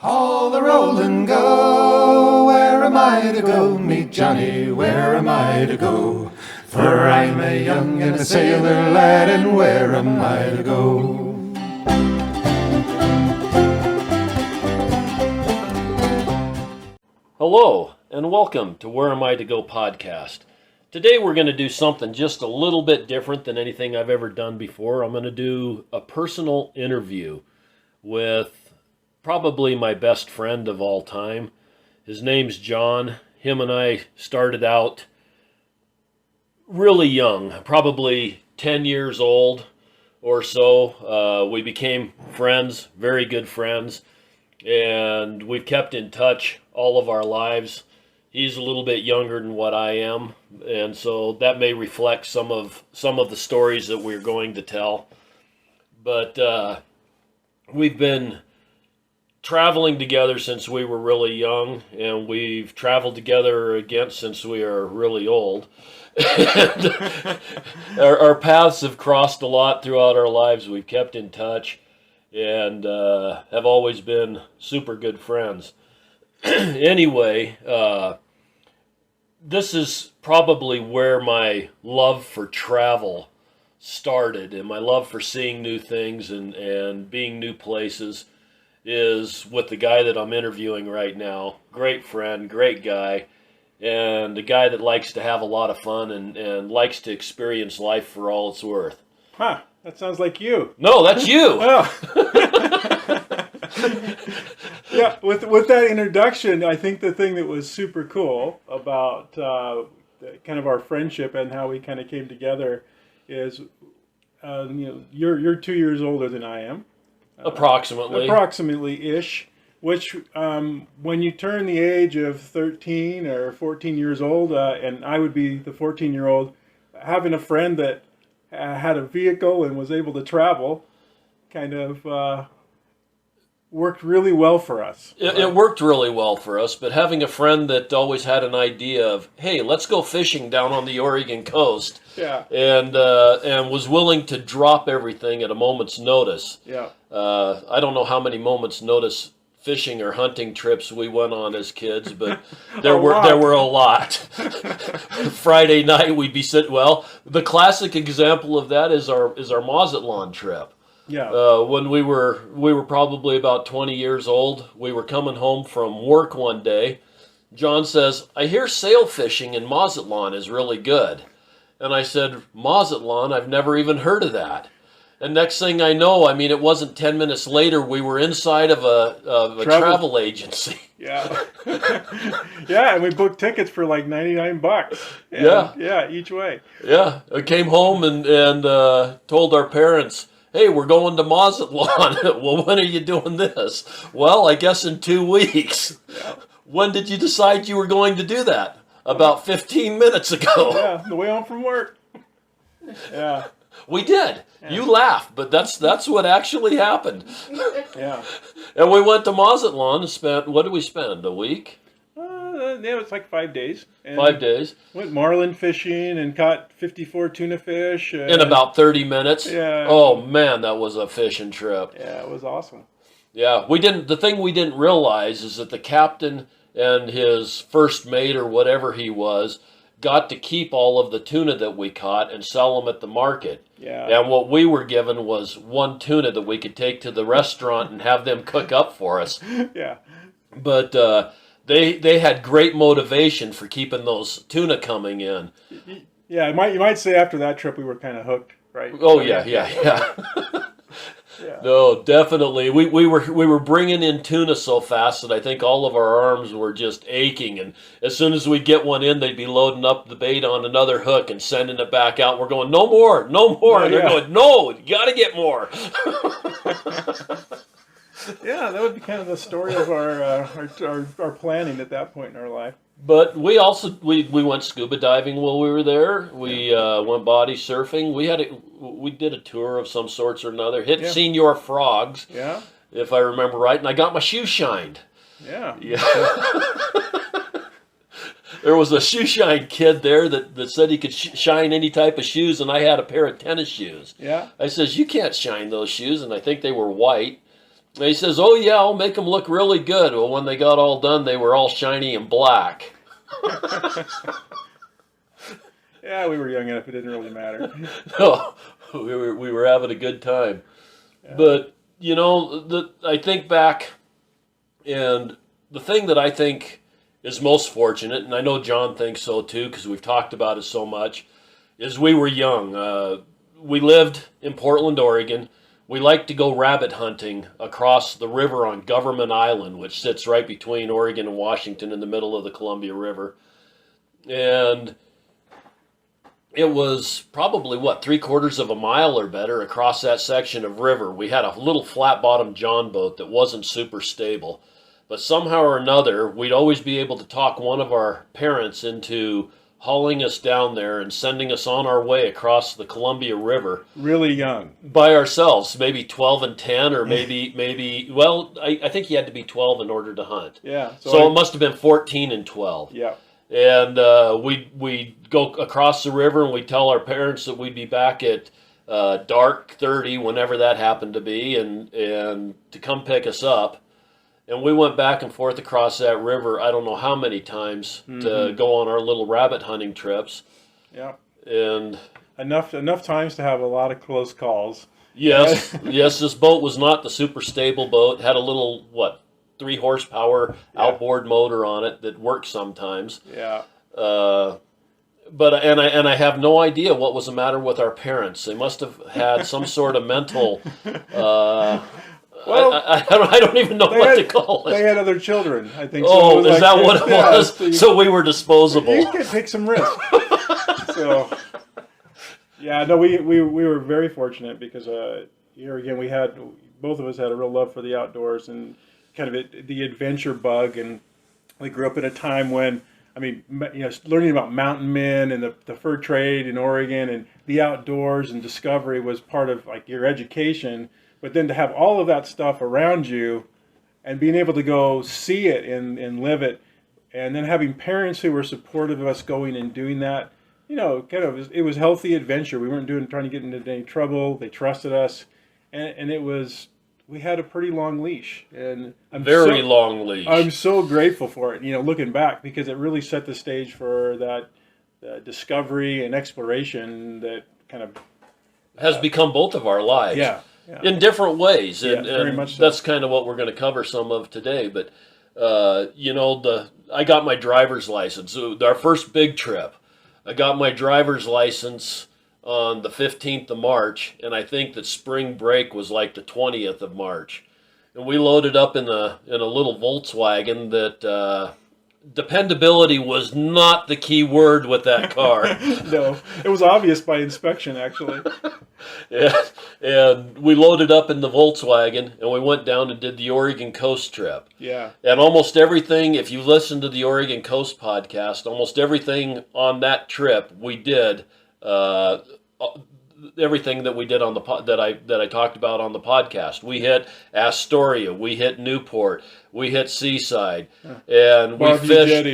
All the rolling go, where am I to go? Meet Johnny, where am I to go? For I'm a young and a sailor lad, and where am I to go? Hello, and welcome to Where Am I to Go podcast. Today we're going to do something just a little bit different than anything I've ever done before. I'm going to do a personal interview with probably my best friend of all time. His name's John. Him and I started out really young, probably 10 years old or so. We became friends, very good friends, and we've kept in touch all of our lives. He's a little bit younger than what I am, and so that may reflect some of the stories that we're going to tell. But we've been traveling together since we were really young, and we've traveled together again since we are really old. And our paths have crossed a lot throughout our lives. We've kept in touch and have always been super good friends. Anyway, this is probably where my love for travel started, and my love for seeing new things and being new places is with the guy that I'm interviewing right now. Great friend, great guy, and a guy that likes to have a lot of fun and likes to experience life for all it's worth. Huh, that sounds like you. No, that's you! Yeah, with that introduction, I think the thing that was super cool about kind of our friendship and how we kind of came together is, you're 2 years older than I am. Approximately-ish, which when you turn the age of 13 or 14 years old, and I would be the 14-year-old, having a friend that had a vehicle and was able to travel kind of worked really well for us. It worked really well for us, but having a friend that always had an idea of, hey, let's go fishing down on the Oregon coast, and was willing to drop everything at a moment's notice. Yeah. I don't know how many moments' notice fishing or hunting trips we went on as kids, but there were a lot. Friday night we'd be sitting. Well, the classic example of that is our Mazatlan trip. Yeah. When we were probably about 20 years old, we were coming home from work one day. John says, "I hear sail fishing in Mazatlan is really good." And I said, "Mazatlan? I've never even heard of that." And next thing I know, it wasn't 10 minutes later, we were inside of a travel agency. Yeah. Yeah, and we booked tickets for like $99. Yeah, each way. Yeah, I came home and told our parents, "Hey, we're going to Mazatlan." "Well, when are you doing this?" "Well, I guess in 2 weeks." Yeah. "When did you decide you were going to do that?" "About 15 minutes ago." Yeah, the way home from work. Yeah. We did. Yeah. You laugh, but that's what actually happened. Yeah. And we went to Mazatlan and spent, what did we spend, a week? Yeah, it was like 5 days. And 5 days. Went marlin fishing and caught 54 tuna fish. In about 30 minutes. Yeah. Oh man, that was a fishing trip. Yeah, it was awesome. Yeah, the thing we didn't realize is that the captain and his first mate or whatever he was got to keep all of the tuna that we caught and sell them at the market. Yeah. And what we were given was one tuna that we could take to the restaurant and have them cook up for us. Yeah. But they had great motivation for keeping those tuna coming in. Yeah, you might say after that trip we were kind of hooked, right? Oh yeah. Yeah. No, definitely. We were bringing in tuna so fast that I think all of our arms were just aching. And as soon as we get one in, they'd be loading up the bait on another hook and sending it back out. We're going, no more. Yeah, and they're going, no, you got to get more. Yeah, that would be kind of the story of our planning at that point in our life. But we also we went scuba diving while we were there. We went body surfing. We did a tour of some sorts or another. Seen Your Frogs. Yeah. If I remember right, and I got my shoes shined. Yeah. There was a shoe shine kid there that said he could shine any type of shoes, and I had a pair of tennis shoes. Yeah. I says, you can't shine those shoes, and I think they were white. And he says, "Oh yeah, I'll make them look really good." Well, when they got all done, they were all shiny and black. Yeah, we were young enough; it didn't really matter. No, we were having a good time. Yeah. But I think back, and the thing that I think is most fortunate, and I know John thinks so too, because we've talked about it so much, is we were young. We lived in Portland, Oregon. We liked to go rabbit hunting across the river on Government Island, which sits right between Oregon and Washington in the middle of the Columbia River. And it was probably, 3/4 of a mile or better across that section of river. We had a little flat-bottomed John boat that wasn't super stable. But somehow or another, we'd always be able to talk one of our parents into hauling us down there and sending us on our way across the Columbia River. Really young. By ourselves, maybe 12 and 10, or maybe I think you had to be 12 in order to hunt. Yeah. So it must have been 14 and 12. Yeah. And we'd go across the river, and we'd tell our parents that we'd be back at dark 30, whenever that happened to be, and to come pick us up. And we went back and forth across that river, I don't know how many times, to go on our little rabbit hunting trips. Yeah. And enough times to have a lot of close calls. Yes, yes, this boat was not the super stable boat. It had a little, 3 horsepower outboard motor on it that worked sometimes. Yeah. But I have no idea what was the matter with our parents. They must have had some sort of mental. Well, I don't even know what to call it. They had other children, I think. Oh, so is that what it was? So we were disposable. You could take some risks. So, yeah, no, we were very fortunate because here again both of us had a real love for the outdoors and kind of the adventure bug, and we grew up in a time when, learning about mountain men and the fur trade in Oregon and the outdoors and discovery was part of your education. But then to have all of that stuff around you and being able to go see it and live it, and then having parents who were supportive of us going and doing that, it was healthy adventure. We weren't trying to get into any trouble. They trusted us, and we had a pretty long leash, and very long leash. I'm so grateful for it, looking back, because it really set the stage for that discovery and exploration that kind of has become both of our lives. Yeah. In different ways, and very much so. That's kind of what we're going to cover some of today. But I got my driver's license. Our first big trip, I got my driver's license on the 15th of March, and I think that spring break was like the 20th of March, and we loaded up in a little Volkswagen that. Dependability was not the key word with that car. No, it was obvious by inspection, actually. Yeah, and we loaded up in the Volkswagen, and we went down and did the Oregon Coast trip. Yeah. And almost everything, if you listen to the Oregon Coast podcast, almost everything on that trip we did, everything that we did on that I talked about on the podcast. We hit Astoria, we hit Newport, we hit Seaside, and we fished.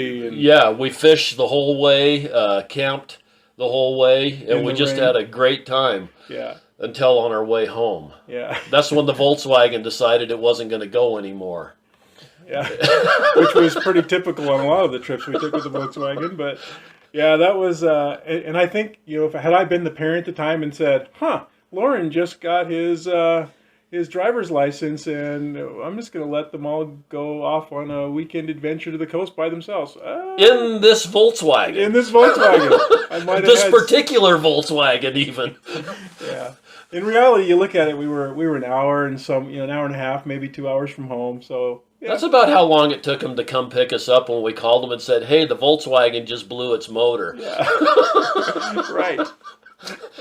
We fished the whole way, camped the whole way, and we just had a great time. Yeah. Until on our way home. Yeah. That's when the Volkswagen decided it wasn't going to go anymore. Yeah. Which was pretty typical on a lot of the trips we took with the Volkswagen, but. Yeah, that was, and I think, had I been the parent at the time and said, Loren just got his driver's license, and I'm just going to let them all go off on a weekend adventure to the coast by themselves. In this Volkswagen. I might have this particular Volkswagen, even. Yeah. In reality, you look at it, we were an hour and an hour and a half, maybe 2 hours from home, so. Yeah. That's about how long it took them to come pick us up when we called them and said, "Hey, the Volkswagen just blew its motor." Yeah. Right.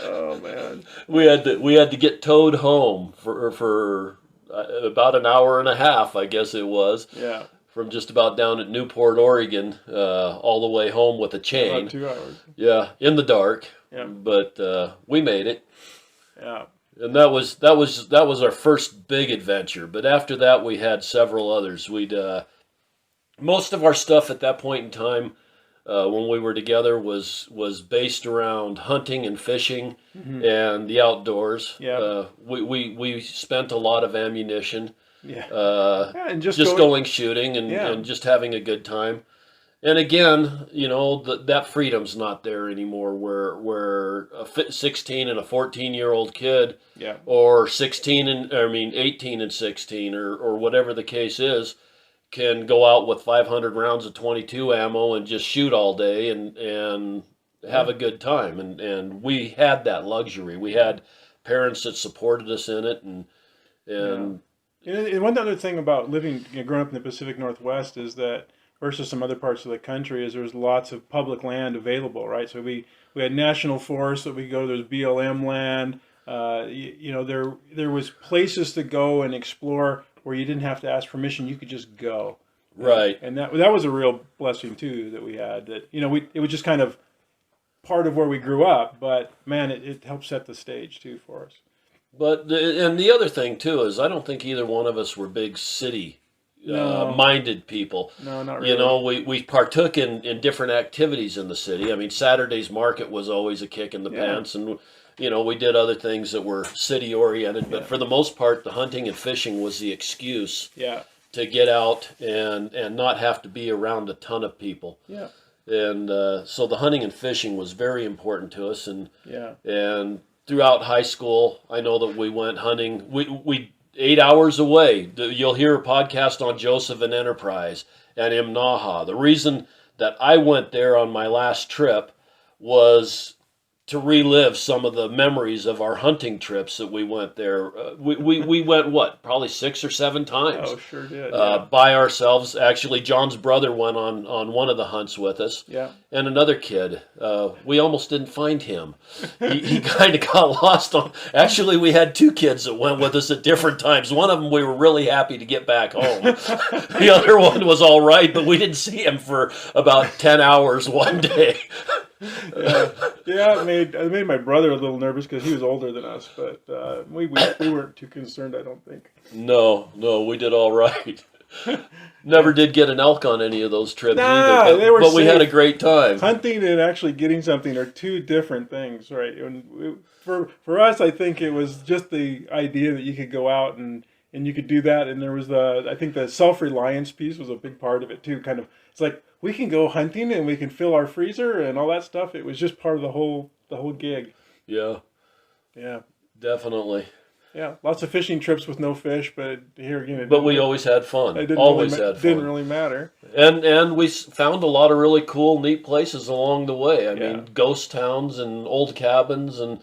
Oh man. We had to get towed home for about an hour and a half, I guess it was. Yeah. From just about down at Newport, Oregon, all the way home with a chain. About 2 hours. Yeah, in the dark. Yeah. But we made it. Yeah. And that was our first big adventure. But after that, we had several others. Most of our stuff at that point in time, when we were together, was based around hunting and fishing and the outdoors. Yeah. We spent a lot of ammunition. Yeah. And just just going shooting and, Yeah. and just having a good time. And again, that freedom's not there anymore where a 16 and a 14-year-old kid Yeah. or 18 and 16 or whatever the case is can go out with 500 rounds of 22 ammo and just shoot all day and have a good time. And we had that luxury. We had parents that supported us in it and And one other thing about growing up in the Pacific Northwest is that versus some other parts of the country is there's lots of public land available, right? So we had national forests that we go. There's BLM land. There was places to go and explore where you didn't have to ask permission. You could just go. right. And that was a real blessing too that we had. That it was just kind of part of where we grew up, but man, it helped set the stage too for us. But the other thing too is I don't think either one of us were big city No. minded people. No, not really. We partook in different activities in the city. I mean, Saturday's market was always a kick in the Yeah. pants, and we did other things that were city oriented. But Yeah. for the most part, the hunting and fishing was the excuse Yeah. to get out and not have to be around a ton of people. Yeah. And so the hunting and fishing was very important to us, Yeah. and throughout high school, I know that we went hunting. We 8 hours away. You'll hear a podcast on Joseph and Enterprise and Imnaha. The reason that I went there on my last trip was to relive some of the memories of our hunting trips that we went there. We went, probably 6 or 7 times. Oh, sure did. By ourselves. Actually, John's brother went on one of the hunts with us. Yeah. And another kid. We almost didn't find him. He kind of got lost on. Actually, we had 2 kids that went with us at different times. One of them we were really happy to get back home. The other one was all right, but we didn't see him for about 10 hours one day. Yeah, it made my brother a little nervous because he was older than us, but we weren't too concerned, I don't think. No, we did all right. Never did get an elk on any of those trips Nah, either, they were but we had a safe. great time. Hunting and actually getting something are 2 different things, right? For us, I think it was just the idea that you could go out and you could do that, and there was I think the self-reliance piece was a big part of it too. Kind of, it's like we can go hunting and we can fill our freezer and all that stuff. It was just part of the whole gig. Yeah, Yeah. Definitely. Yeah, lots of fishing trips with no fish, but here again, But we always had fun. it didn't Always really, had fun. didn't really matter. And we found a lot of really cool, neat places along the way. I Yeah. mean, ghost towns and old cabins and,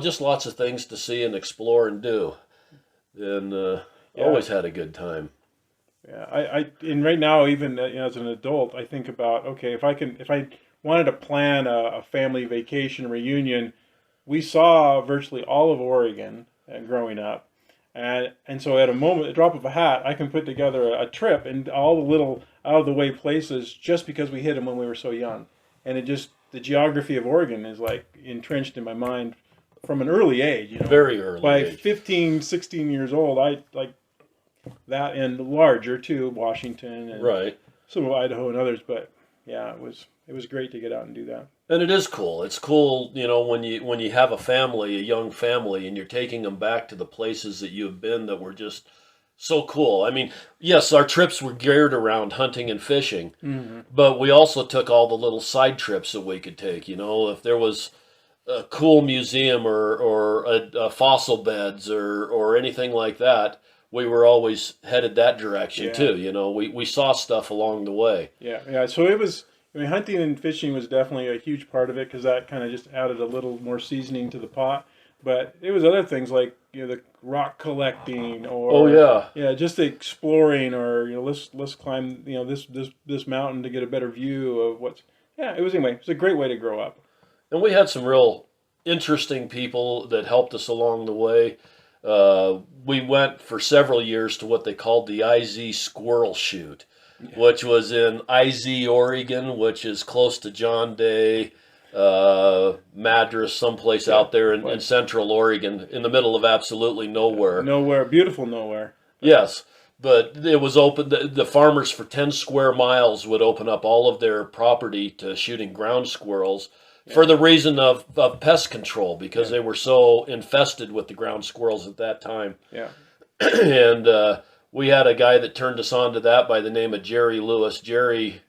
just lots of things to see and explore and do. And always had a good time. Yeah, and right now, even as an adult, I think about, okay, if I wanted to plan a family vacation reunion, we saw virtually all of Oregon growing up, and so at a drop of a hat, I can put together a trip and all the little out of the way places just because we hit them when we were so young, and the geography of Oregon is like entrenched in my mind from an early age. Very early By age. 15, 16 years old, I like that and larger too, Washington and Right. some of Idaho and others. But yeah, it was great to get out and do that. And it is cool. It's cool, when you have a family, a young family, and you're taking them back to the places that you've been that were just so cool. I mean, yes, our trips were geared around hunting and fishing, but we also took all the little side trips that we could take. If there was a cool museum or a fossil beds or anything like that, we were always headed that direction Yeah. too. We saw stuff along the way. Yeah. So it was. I mean, hunting and fishing was definitely a huge part of it because that kind of just added a little more seasoning to the pot. But it was other things like the rock collecting or just exploring or let's climb this mountain to get a better view of what's it was a great way to grow up. And we had some real interesting people that helped us along the way. We went for several years to what they called the IZ Squirrel Shoot, which was in IZ, Oregon, which is close to John Day, Madras, someplace out there in central Oregon, in the middle of absolutely nowhere. Nowhere, beautiful nowhere. Yes, but it was open. The farmers for 10 square miles would open up all of their property to shooting ground squirrels for the reason of pest control, because they were so infested with the ground squirrels at that time. Yeah. And we had a guy that turned us on to that by the name of Jerry Lewis. Jerry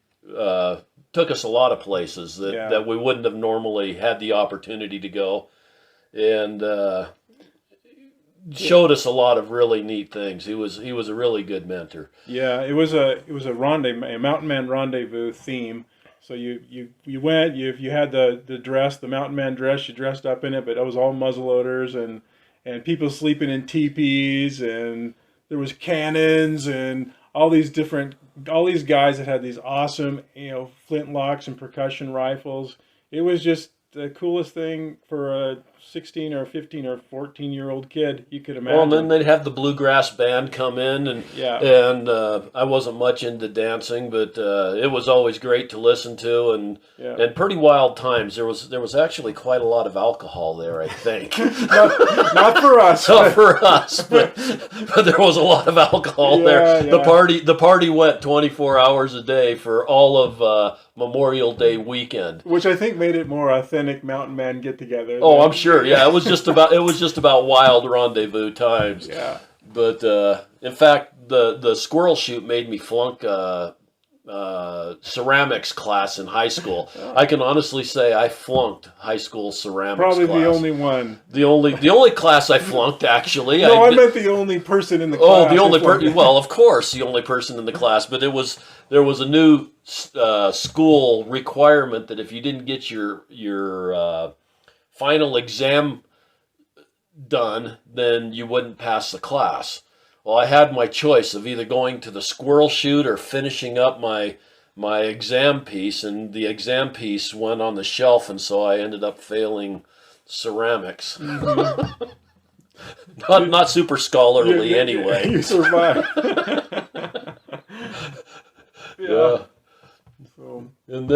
took us a lot of places that we wouldn't have normally had the opportunity to go, and showed us a lot of really neat things. He was a really good mentor. Yeah, it was a Mountain Man rendezvous theme. So you went, you had the dress, the Mountain Man dress, you dressed up in it, but it was all muzzleloaders and people sleeping in teepees, and there was cannons and all these guys that had these awesome, flintlocks and percussion rifles. It was just the coolest thing for a 16 or 15 or 14-year-old kid you could imagine. Well, and then they'd have the bluegrass band come in, and I wasn't much into dancing, but it was always great to listen to, and pretty wild times. There was actually quite a lot of alcohol there, I think. not for us. Not for us, but there was a lot of alcohol there. Yeah. The party went 24 hours a day for all of Memorial Day weekend, which I think made it more authentic Mountain Man get together. Oh, I'm sure. Yeah, it was just about wild rendezvous times. Yeah. But in fact, the squirrel shoot made me flunk ceramics class in high school. I can honestly say I flunked high school ceramics. Probably class. The only one. The only class I flunked, actually. No, I meant the only person in the class. Oh, the only person. Well, of course, the only person in the class. But there was a new school requirement that if you didn't get your final exam done, then you wouldn't pass the class. Well, I had my choice of either going to the squirrel shoot or finishing up my exam piece, and the exam piece went on the shelf, and so I ended up failing ceramics. Mm-hmm. not super scholarly anyway. You survived. Yeah. So. And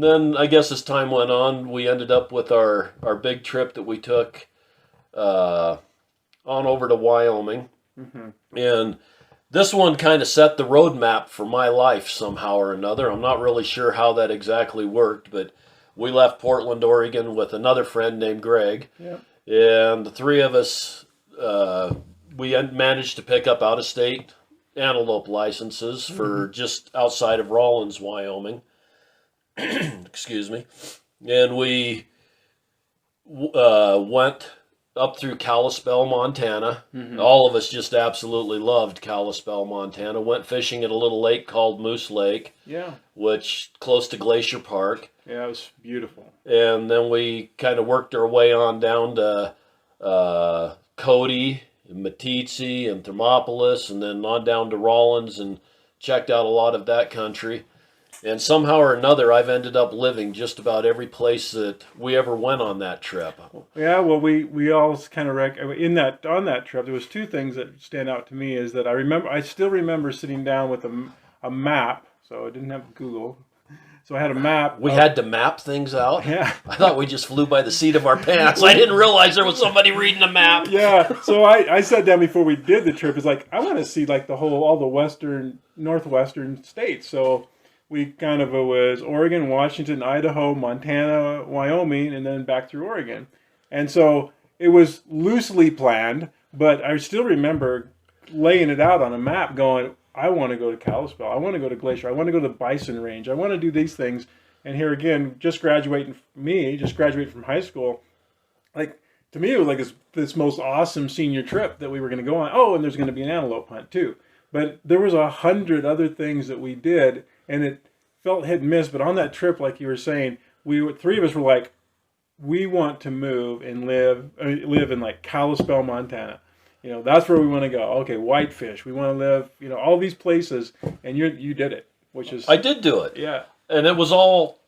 then I guess as time went on, we ended up with our big trip that we took on over to Wyoming. Mm-hmm. And this one kind of set the roadmap for my life somehow or another. I'm not really sure how that exactly worked, but we left Portland, Oregon with another friend named Greg. Yep. And the three of us, we had managed to pick up out-of-state antelope licenses for just outside of Rawlins, Wyoming. Excuse me. And we went up through Kalispell, Montana. Mm-hmm. All of us just absolutely loved Kalispell, Montana. Went fishing at a little lake called Moose Lake. Yeah. Which close to Glacier Park. Yeah, it was beautiful. And then we kind of worked our way on down to Cody, and Meeteetse, and Thermopolis, and then on down to Rawlins, and checked out a lot of that country. And somehow or another, I've ended up living just about every place that we ever went on that trip. Yeah, well, we all kind of on that trip. There was two things that stand out to me. Is that I still remember sitting down with a map. So I didn't have Google, so I had a map. We had to map things out. Yeah, I thought we just flew by the seat of our pants. I didn't realize there was somebody reading a map. Yeah, so I sat down before we did the trip. It's like I want to see like all the northwestern states. So. We kind of was Oregon, Washington, Idaho, Montana, Wyoming, and then back through Oregon. And so it was loosely planned, but I still remember laying it out on a map going, I want to go to Kalispell. I want to go to Glacier. I want to go to the Bison Range. I want to do these things. And here again, just graduating from high school, like to me, it was like this most awesome senior trip that we were going to go on. Oh, and there's going to be an antelope hunt too. But there was 100 other things that we did. And it felt hit and miss, but on that trip, like you were saying, three of us were like, we want to move and live in like Kalispell, Montana. That's where we want to go. Okay, Whitefish. We want to live, all these places, and you did it, which is I did do it. Yeah, and it was all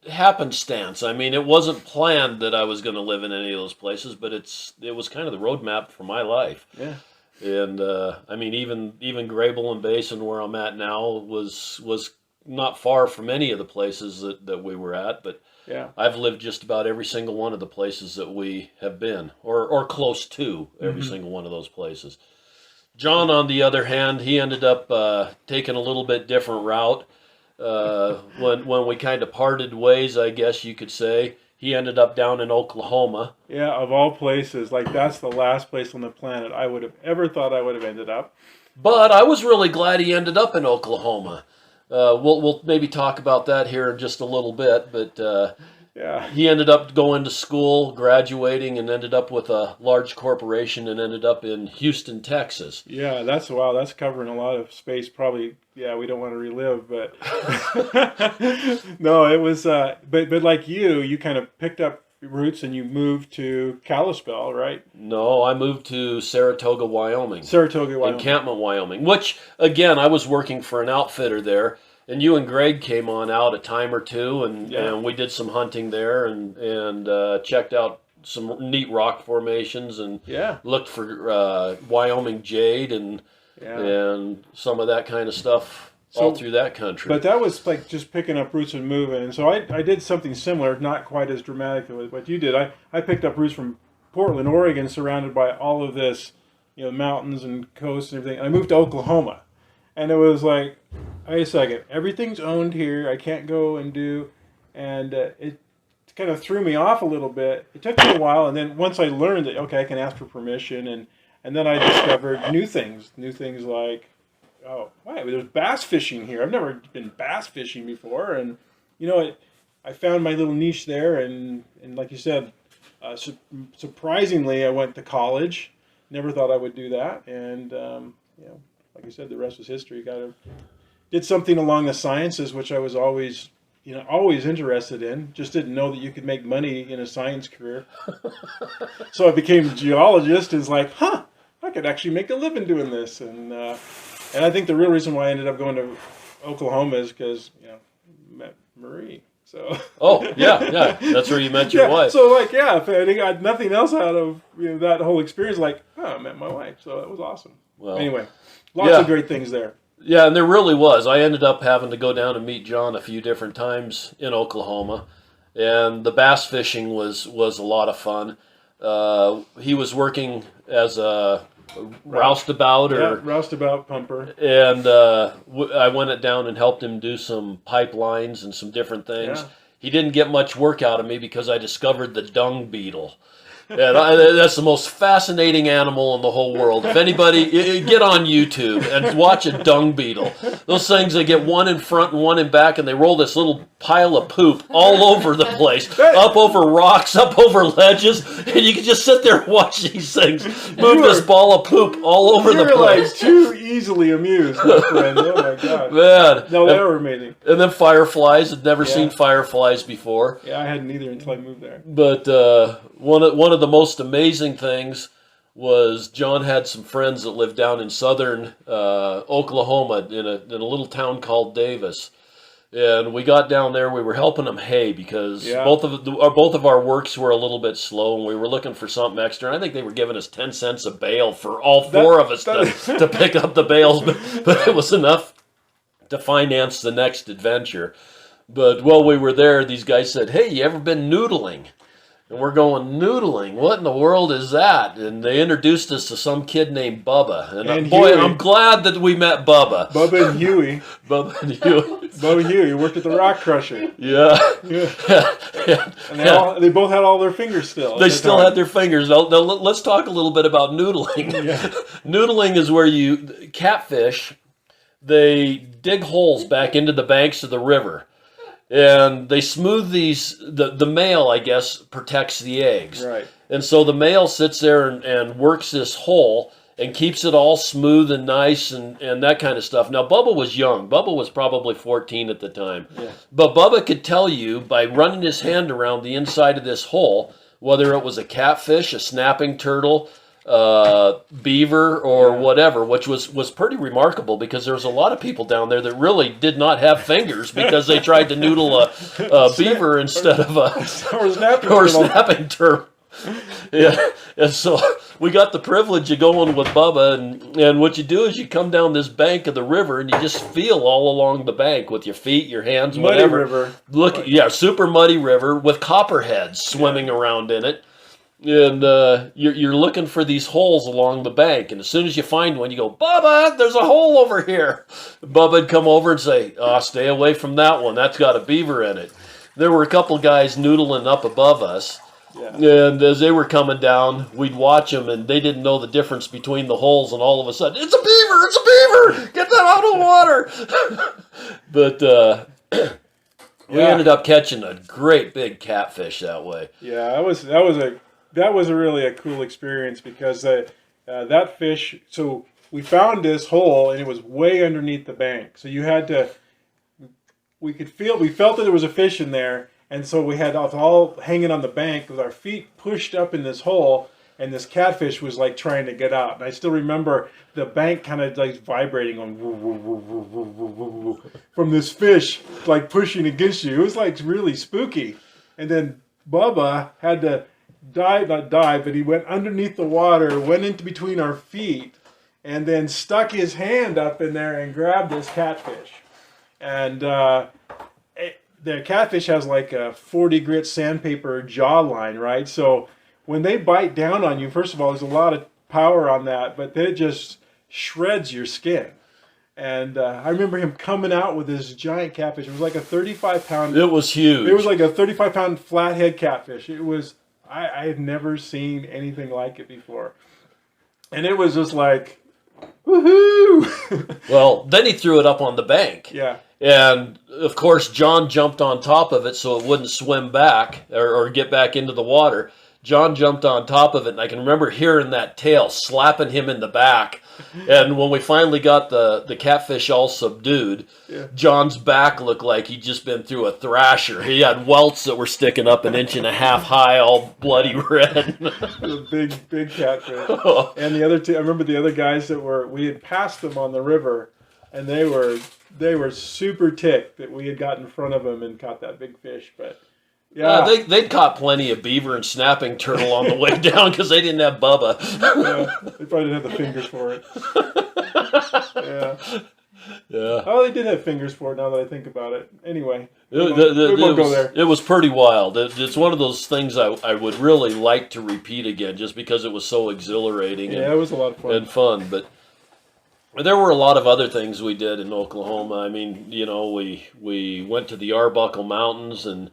happenstance. I mean, it wasn't planned that I was going to live in any of those places, but it was kind of the roadmap for my life. Yeah. And I mean, even Grable and Basin, where I'm at now, was not far from any of the places that we were at. But yeah, I've lived just about every single one of the places that we have been, or close to every single one of those places. John, on the other hand, he ended up taking a little bit different route. When we kind of parted ways, I guess you could say. he ended up down in Oklahoma. Yeah, of all places, like that's the last place on the planet I would have ever thought I would have ended up. But I was really glad he ended up in Oklahoma. We'll maybe talk about that here in just a little bit, but Yeah. he ended up going to school, graduating, and ended up with a large corporation and ended up in Houston, Texas. Yeah, that's wow. That's covering a lot of space. Probably, yeah. We don't want to relive, but no, it was. But like you kind of picked up roots and you moved to Kalispell, right? No, I moved to Saratoga, Wyoming. Saratoga, Wyoming. Encampment, Wyoming, which, again, I was working for an outfitter there. And you and Greg came on out a time or two, and we did some hunting there and checked out some neat rock formations and looked for Wyoming jade and some of that kind of stuff all through that country. But that was like just picking up roots and moving. And so I did something similar, not quite as dramatic as what you did. I picked up roots from Portland, Oregon, surrounded by all of this, mountains and coast and everything. And I moved to Oklahoma. And it was like, wait a second, everything's owned here. I can't go and do, and it kind of threw me off a little bit. It took me a while, and then once I learned that, okay, I can ask for permission, and then I discovered new things like, oh, wow, there's bass fishing here. I've never been bass fishing before, and I found my little niche there, and like you said, surprisingly, I went to college. Never thought I would do that, and like you said, the rest was history. Did something along the sciences, which I was always interested in. Just didn't know that you could make money in a science career. So I became a geologist. It's like, I could actually make a living doing this. And I think the real reason why I ended up going to Oklahoma is because I met Marie. So. Oh yeah, that's where you met your wife. So if I got nothing else out of that whole experience, I met my wife. So it was awesome. Well, anyway. Lots of great things there. Yeah, and there really was. I ended up having to go down and meet John a few different times in Oklahoma, and the bass fishing was a lot of fun. He was working as a roustabout pumper, and I went down and helped him do some pipelines and some different things. Yeah. He didn't get much work out of me because I discovered the dung beetle. And that's the most fascinating animal in the whole world. If anybody, get on YouTube and watch a dung beetle. Those things, they get one in front and one in back, and they roll this little pile of poop all over the place, up over rocks, up over ledges, and you can just sit there and watch these things move this ball of poop all over the place. You're too easily amused, my friend. Oh my God. Man. No, they were amazing. And then fireflies. I'd never seen fireflies before. Yeah, I hadn't either until I moved there. But one of the most amazing things was John had some friends that lived down in southern Oklahoma in a little town called Davis, and we got down there. We were helping them hay because both of our works were a little bit slow, and we were looking for something extra. And I think they were giving us 10 cents a bale for all four of us to pick up the bales, but it was enough to finance the next adventure. But while we were there, these guys said, "Hey, you ever been noodling?" And we're going, noodling? What in the world is that? And they introduced us to some kid named Bubba. And boy, Huey. I'm glad that we met Bubba. Bubba and Huey. Bubba and Huey. Bubba and Huey worked at the Rock Crusher. Yeah. And they both had all their fingers still. They still had their fingers. Now, let's talk a little bit about noodling. Yeah. Noodling is where catfish, they dig holes back into the banks of the river. And they smooth these, the male, I guess, protects the eggs. Right. And so the male sits there and works this hole and keeps it all smooth and nice and that kind of stuff. Now, Bubba was young. Bubba was probably 14 at the time. Yeah. But Bubba could tell you by running his hand around the inside of this hole, whether it was a catfish, a snapping turtle, beaver, or whatever, which was pretty remarkable because there was a lot of people down there that really did not have fingers because they tried to noodle a beaver instead of a snapping turtle. Yeah, and so we got the privilege of going with Bubba, and what you do is you come down this bank of the river and you just feel all along the bank with your feet, your hands, whatever. Muddy river. Super muddy river with copperheads swimming around in it. And you're looking for these holes along the bank. And as soon as you find one, you go, "Bubba, there's a hole over here." Bubba would come over and say, "Oh, stay away from that one. That's got a beaver in it." there were a couple guys noodling up above us. Yeah. And as they were coming down, we'd watch them, and they didn't know the difference between the holes, and all of a sudden, it's a beaver! It's a beaver! Get that out of the water! But we ended up catching a great big catfish that way. Yeah, that was really a cool experience because that fish. So we found this hole, and it was way underneath the bank. So you had to. We felt that there was a fish in there. And so we had us all hanging on the bank with our feet pushed up in this hole, and this catfish was like trying to get out. And I still remember the bank kind of like vibrating on from this fish like pushing against you. It was like really spooky. And then Bubba had to not dive, but he went underneath the water, went into between our feet, and then stuck his hand up in there and grabbed this catfish. And the catfish has like a 40 grit sandpaper jawline, right? So when they bite down on you, first of all, there's a lot of power on that, but then it just shreds your skin. And I remember him coming out with this giant catfish. It was like a 35-pound. It was huge. It was like a 35-pound flathead catfish. It was, I had never seen anything like it before. And it was just like, woohoo! Well, then he threw it up on the bank. Yeah. And, of course, John jumped on top of it so it wouldn't swim back or get back into the water. John jumped on top of it, and I can remember hearing that tail slapping him in the back. And when we finally got the catfish all subdued, John's back looked like he'd just been through a thrasher. He had welts that were sticking up 1.5 inches high, all bloody red. A big catfish. And the other two, I remember the other guys we had passed them on the river, and they were super ticked that we had got in front of them and caught that big fish. But yeah, they'd caught plenty of beaver and snapping turtle on the way down because they didn't have Bubba. Yeah, they probably didn't have the fingers for it. Yeah. Oh, they did have fingers for it now that I think about it. Anyway, we won't go there. It was pretty wild. It's one of those things I would really like to repeat again just because it was so exhilarating. Yeah, it was a lot of fun. And fun, but there were a lot of other things we did in Oklahoma. I mean, we went to the Arbuckle Mountains and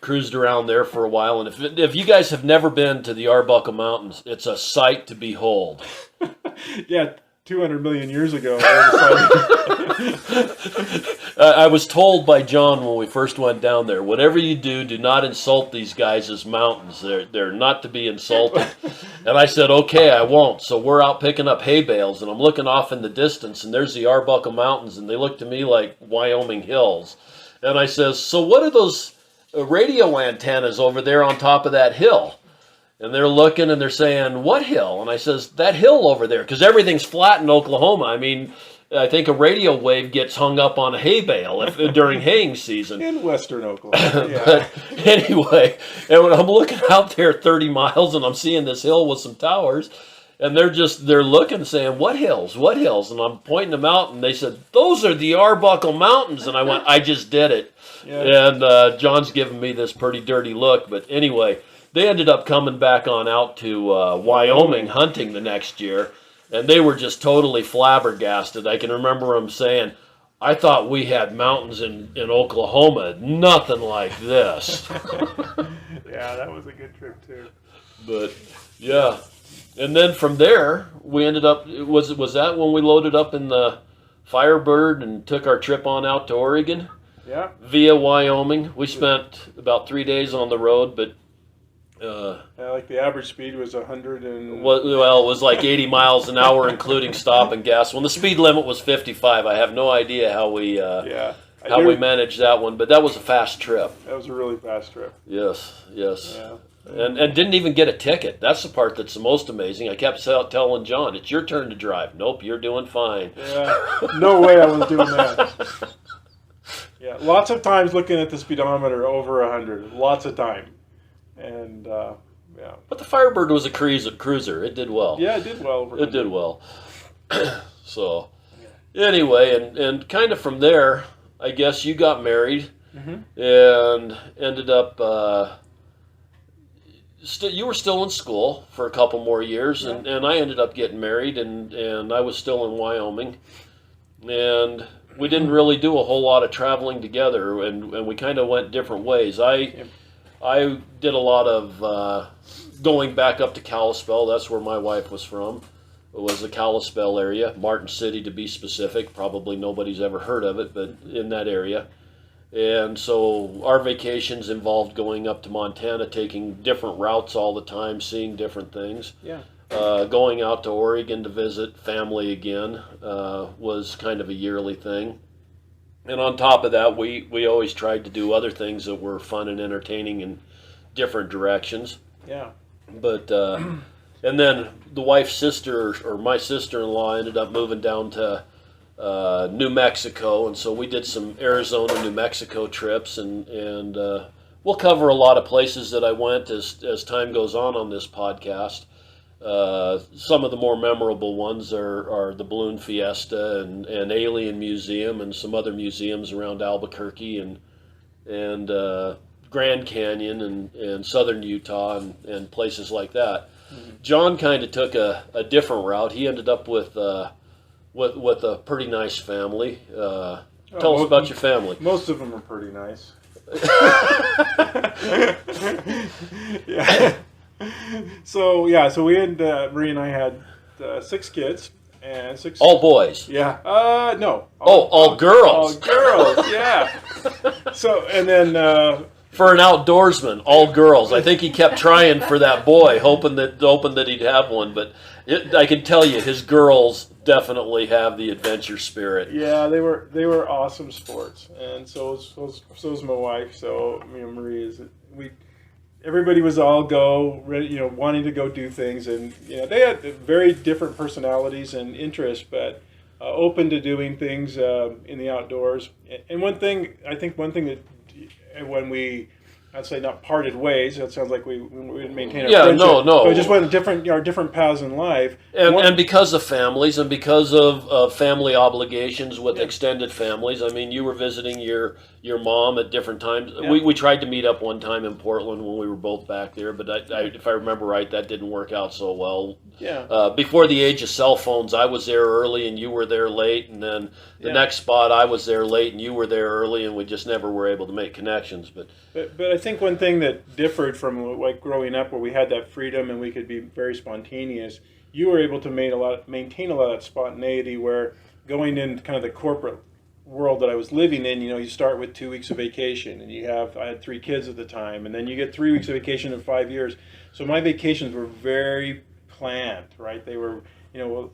cruised around there for a while. And if you guys have never been to the Arbuckle Mountains, it's a sight to behold. Yeah, 200 million years ago. I was told by John when we first went down there, whatever you do not insult these guys as mountains. They're not to be insulted. And I said, okay, I won't. So we're out picking up hay bales, and I'm looking off in the distance, and there's the Arbuckle Mountains, and they look to me like Wyoming hills. And I says, so what are those radio antennas over there on top of that hill? And they're looking and they're saying, what hill? And I says, that hill over there, because everything's flat in Oklahoma. I mean, I think a radio wave gets hung up on a hay bale during haying season. In western Oklahoma, yeah. But anyway, and when I'm looking out there 30 miles and I'm seeing this hill with some towers, and they're looking saying, what hills? What hills? And I'm pointing them out, and they said, those are the Arbuckle Mountains. And I went, I just did it. Yeah. And John's giving me this pretty dirty look. But anyway, they ended up coming back on out to Wyoming hunting the next year, and they were just totally flabbergasted. I can remember them saying, I thought we had mountains in Oklahoma, nothing like this. Yeah, that was a good trip too. But yeah, and then from there we ended up. Was that when we loaded up in the Firebird and took our trip on out to Oregon? Yeah. Via Wyoming, we spent about 3 days on the road, but. Like the average speed was 100 and... Well, it was like 80 miles an hour, including stop and gas. When the speed limit was 55, I have no idea how we managed that one, but that was a fast trip. That was a really fast trip. Yes. Yeah. And didn't even get a ticket. That's the part that's the most amazing. I kept telling John, it's your turn to drive. Nope, you're doing fine. Yeah, no way I was doing that. Yeah, lots of times looking at the speedometer over 100. Lots of time. And yeah, but the Firebird was a cruiser. It did well. Yeah, it did well. It did well. So, anyway, and kind of from there, I guess you got married and ended up. You were still in school for a couple more years, and I ended up getting married, and I was still in Wyoming. and we didn't really do a whole lot of traveling together, and we kind of went different ways. I did a lot of going back up to Kalispell. That's where my wife was from. It was the Kalispell area, Martin City to be specific. Probably nobody's ever heard of it, but in that area. And so our vacations involved going up to Montana, taking different routes all the time, seeing different things. Yeah. Going out to Oregon to visit family again was kind of a yearly thing. And on top of that, we always tried to do other things that were fun and entertaining in different directions. Yeah. But and then the wife's sister, or my sister-in-law, ended up moving down to New Mexico, and so we did some Arizona, New Mexico trips, and we'll cover a lot of places that I went as time goes on this podcast. Some of the more memorable ones are the Balloon Fiesta and Alien Museum and some other museums around Albuquerque and Grand Canyon and southern Utah and places like that. Mm-hmm. John kind of took a different route. He ended up with a pretty nice family. Tell us about your family. Most of them are pretty nice. Yeah. So we had Marie and I had 6 kids and 6. All boys. Yeah. No. All girls. All girls. Yeah. So and then. For an outdoorsman, all girls. I think he kept trying for that boy, hoping that he'd have one. But I can tell you, his girls definitely have the adventure spirit. Yeah, they were awesome sports, and so was my wife. So Marie everybody was all ready, wanting to go do things, and they had very different personalities and interests, but open to doing things in the outdoors. And one thing that when I'd say not parted ways. That sounds like we didn't maintain our friendship. No. But we just went different paths in life. And because of families and because of family obligations with extended families. I mean, you were visiting your mom at different times. Yeah. We tried to meet up one time in Portland when we were both back there, but if I remember right, that didn't work out so well. Yeah. Before the age of cell phones, I was there early and you were there late, and then the next spot I was there late and you were there early, and we just never were able to make connections. But I think one thing that differed from like growing up, where we had that freedom and we could be very spontaneous, you were able to maintain a lot of that spontaneity. Where going in kind of the corporate world that I was living in, you start with 2 weeks of vacation, and I had 3 kids at the time, and then you get 3 weeks of vacation in 5 years. So my vacations were very planned, right? They were,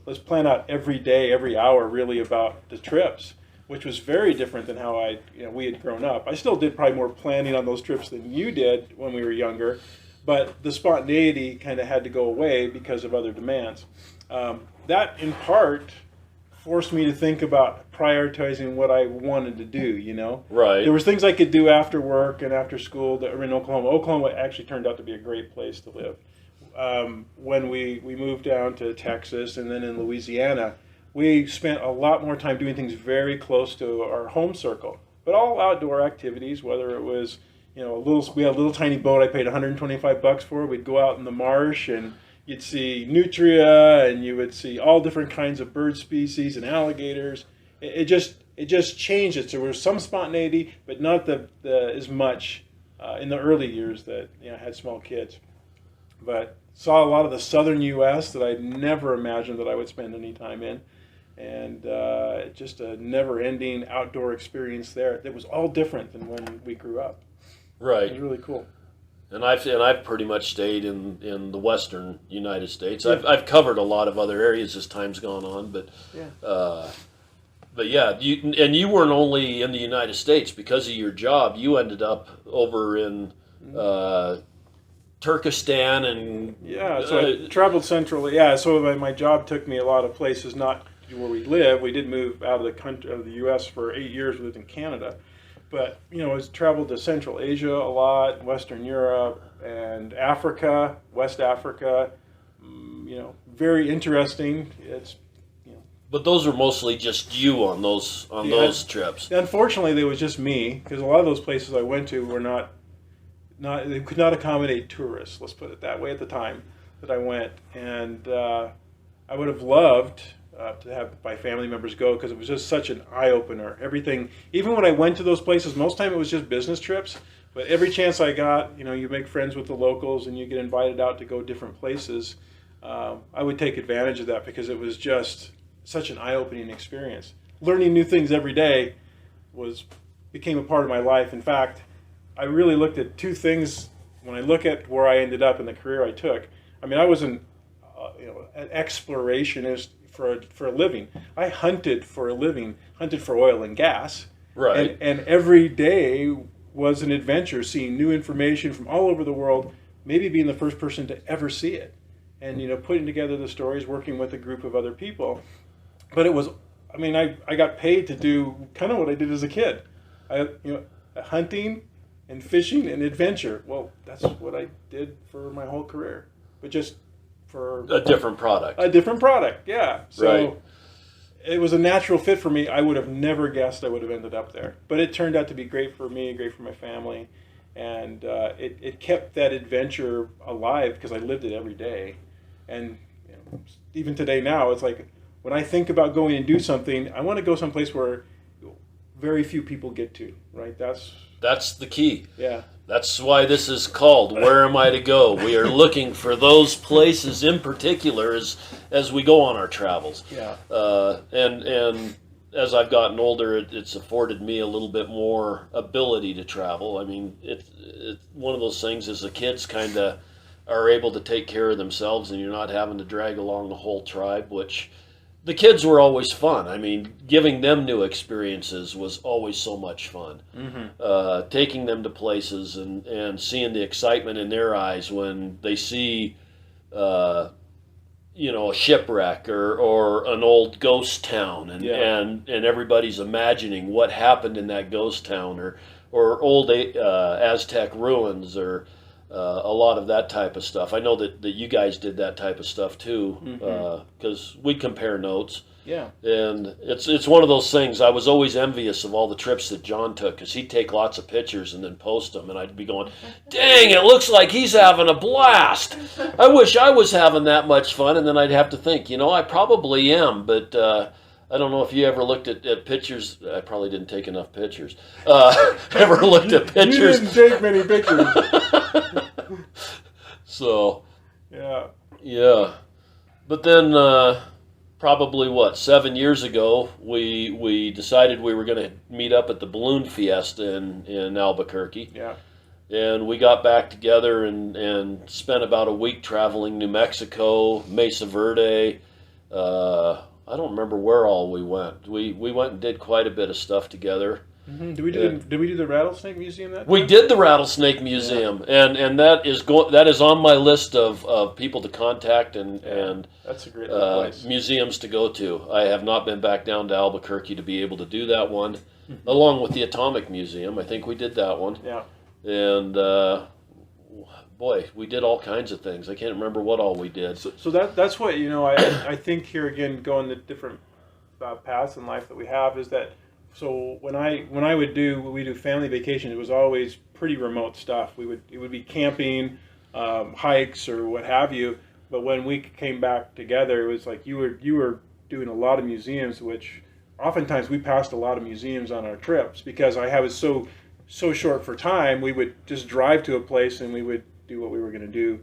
let's plan out every day, every hour, really, about the trips, which was very different than how we had grown up. I still did probably more planning on those trips than you did when we were younger, but the spontaneity kind of had to go away because of other demands. That, in part, forced me to think about prioritizing what I wanted to do, Right. There was things I could do after work and after school that were in Oklahoma. Oklahoma actually turned out to be a great place to live. When we moved down to Texas and then in Louisiana, we spent a lot more time doing things very close to our home circle, but all outdoor activities, whether it was, we had a little tiny boat I paid $125 for. We'd go out in the marsh and you'd see nutria, and you would see all different kinds of bird species and alligators. It just changed it. So there was some spontaneity, but not as much in the early years that had small kids. But saw a lot of the southern U.S. that I'd never imagined that I would spend any time in, and just a never-ending outdoor experience there. It was all different than when we grew up. Right. It was really cool. And I've pretty much stayed in the western United States. Yeah. I've covered a lot of other areas as time's gone on, but you weren't only in the United States because of your job. You ended up over in Turkestan and so I traveled centrally. Yeah, so my job took me a lot of places, not where we live. We did move out of the U.S. for 8 years. We lived in Canada. But, I traveled to Central Asia a lot, Western Europe, and Africa, West Africa. Very interesting. But those were mostly just you on those trips. Unfortunately, there was just me, because a lot of those places I went to were not they could not accommodate tourists. Let's put it that way at the time that I went, and I would have loved to have my family members go, because it was just such an eye-opener. Everything, even when I went to those places, most time it was just business trips, but every chance I got, you make friends with the locals and you get invited out to go different places. I would take advantage of that because it was just such an eye-opening experience. Learning new things every day became a part of my life. In fact, I really looked at two things when I look at where I ended up in the career I took. I mean, I was an explorationist for a living. I hunted for a living, hunted for oil and gas. Right. And every day was an adventure, seeing new information from all over the world, maybe being the first person to ever see it. And, putting together the stories, working with a group of other people. But it was, I got paid to do kind of what I did as a kid. Hunting and fishing and adventure. Well, that's what I did for my whole career. But just for a different product. A different product, yeah. So right. It was a natural fit for me. I would have never guessed I would have ended up there. But it turned out to be great for me, great for my family. And it kept that adventure alive because I lived it every day. And even today now, it's like when I think about going and do something, I want to go someplace where very few people get to, right? That's the key. Yeah. That's why this is called Where Am I to Go? We are looking for those places in particular as we go on our travels. Yeah. And as I've gotten older, it's afforded me a little bit more ability to travel. I mean, it's one of those things as the kids kind of are able to take care of themselves and you're not having to drag along the whole tribe, which the kids were always fun. I mean, giving them new experiences was always so much fun. Mm-hmm. Taking them to places and seeing the excitement in their eyes when they see, a shipwreck or an old ghost town, and everybody's imagining what happened in that ghost town, or old Aztec ruins, or a lot of that type of stuff. I know that you guys did that type of stuff too, because we compare notes. Yeah. And it's one of those things. I was always envious of all the trips that John took, because he'd take lots of pictures and then post them, and I'd be going, dang, it looks like he's having a blast. I wish I was having that much fun. And then I'd have to think, I probably am, but I don't know if you ever looked at pictures. I probably didn't take enough pictures. Ever looked at pictures? You didn't take many pictures. So, yeah. But then probably 7 years ago, we decided we were going to meet up at the Balloon Fiesta in Albuquerque. Yeah. And we got back together and spent about a week traveling New Mexico, Mesa Verde. I don't remember where all we went. We went and did quite a bit of stuff together. Mm-hmm. Did we do the Rattlesnake Museum that time? We did the Rattlesnake Museum, and that is on my list of people to contact and that's a great place. Museums to go to. I have not been back down to Albuquerque to be able to do that one, along with the Atomic Museum. I think we did that one. Yeah. And boy, we did all kinds of things. I can't remember what all we did. So that's what I think here again, going the different paths in life that we have is that. So when we do family vacation, it was always pretty remote stuff. It would be camping, hikes, or what have you. But when we came back together, it was like you were doing a lot of museums, which oftentimes we passed a lot of museums on our trips because I was so short for time. We would just drive to a place and we would do what we were going to do,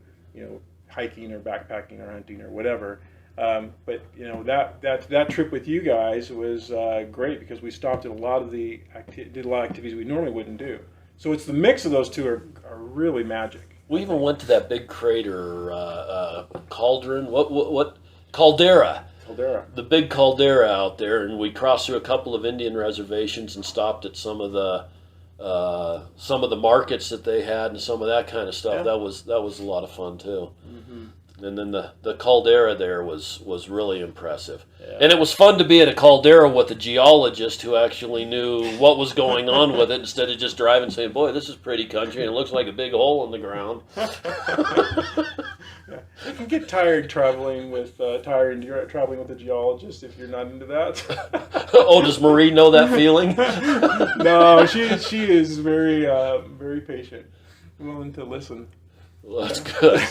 hiking or backpacking or hunting or whatever. But that trip with you guys was great because we stopped at did a lot of activities we normally wouldn't do. So it's the mix of those two are really magic. We even went to that big crater, cauldron. What caldera? Caldera. The big caldera out there, and we crossed through a couple of Indian reservations and stopped at some of the markets that they had and some of that kind of stuff. Yeah. That was a lot of fun too. Mm-hmm. And then the caldera there was really impressive. Yeah. And it was fun to be at a caldera with a geologist who actually knew what was going on with it instead of just driving and saying, boy, this is pretty country and it looks like a big hole in the ground. Yeah. You can get tired traveling with a geologist if you're not into that. Oh, does Marie know that feeling? No, she is very very patient, willing to listen. Well, that's good.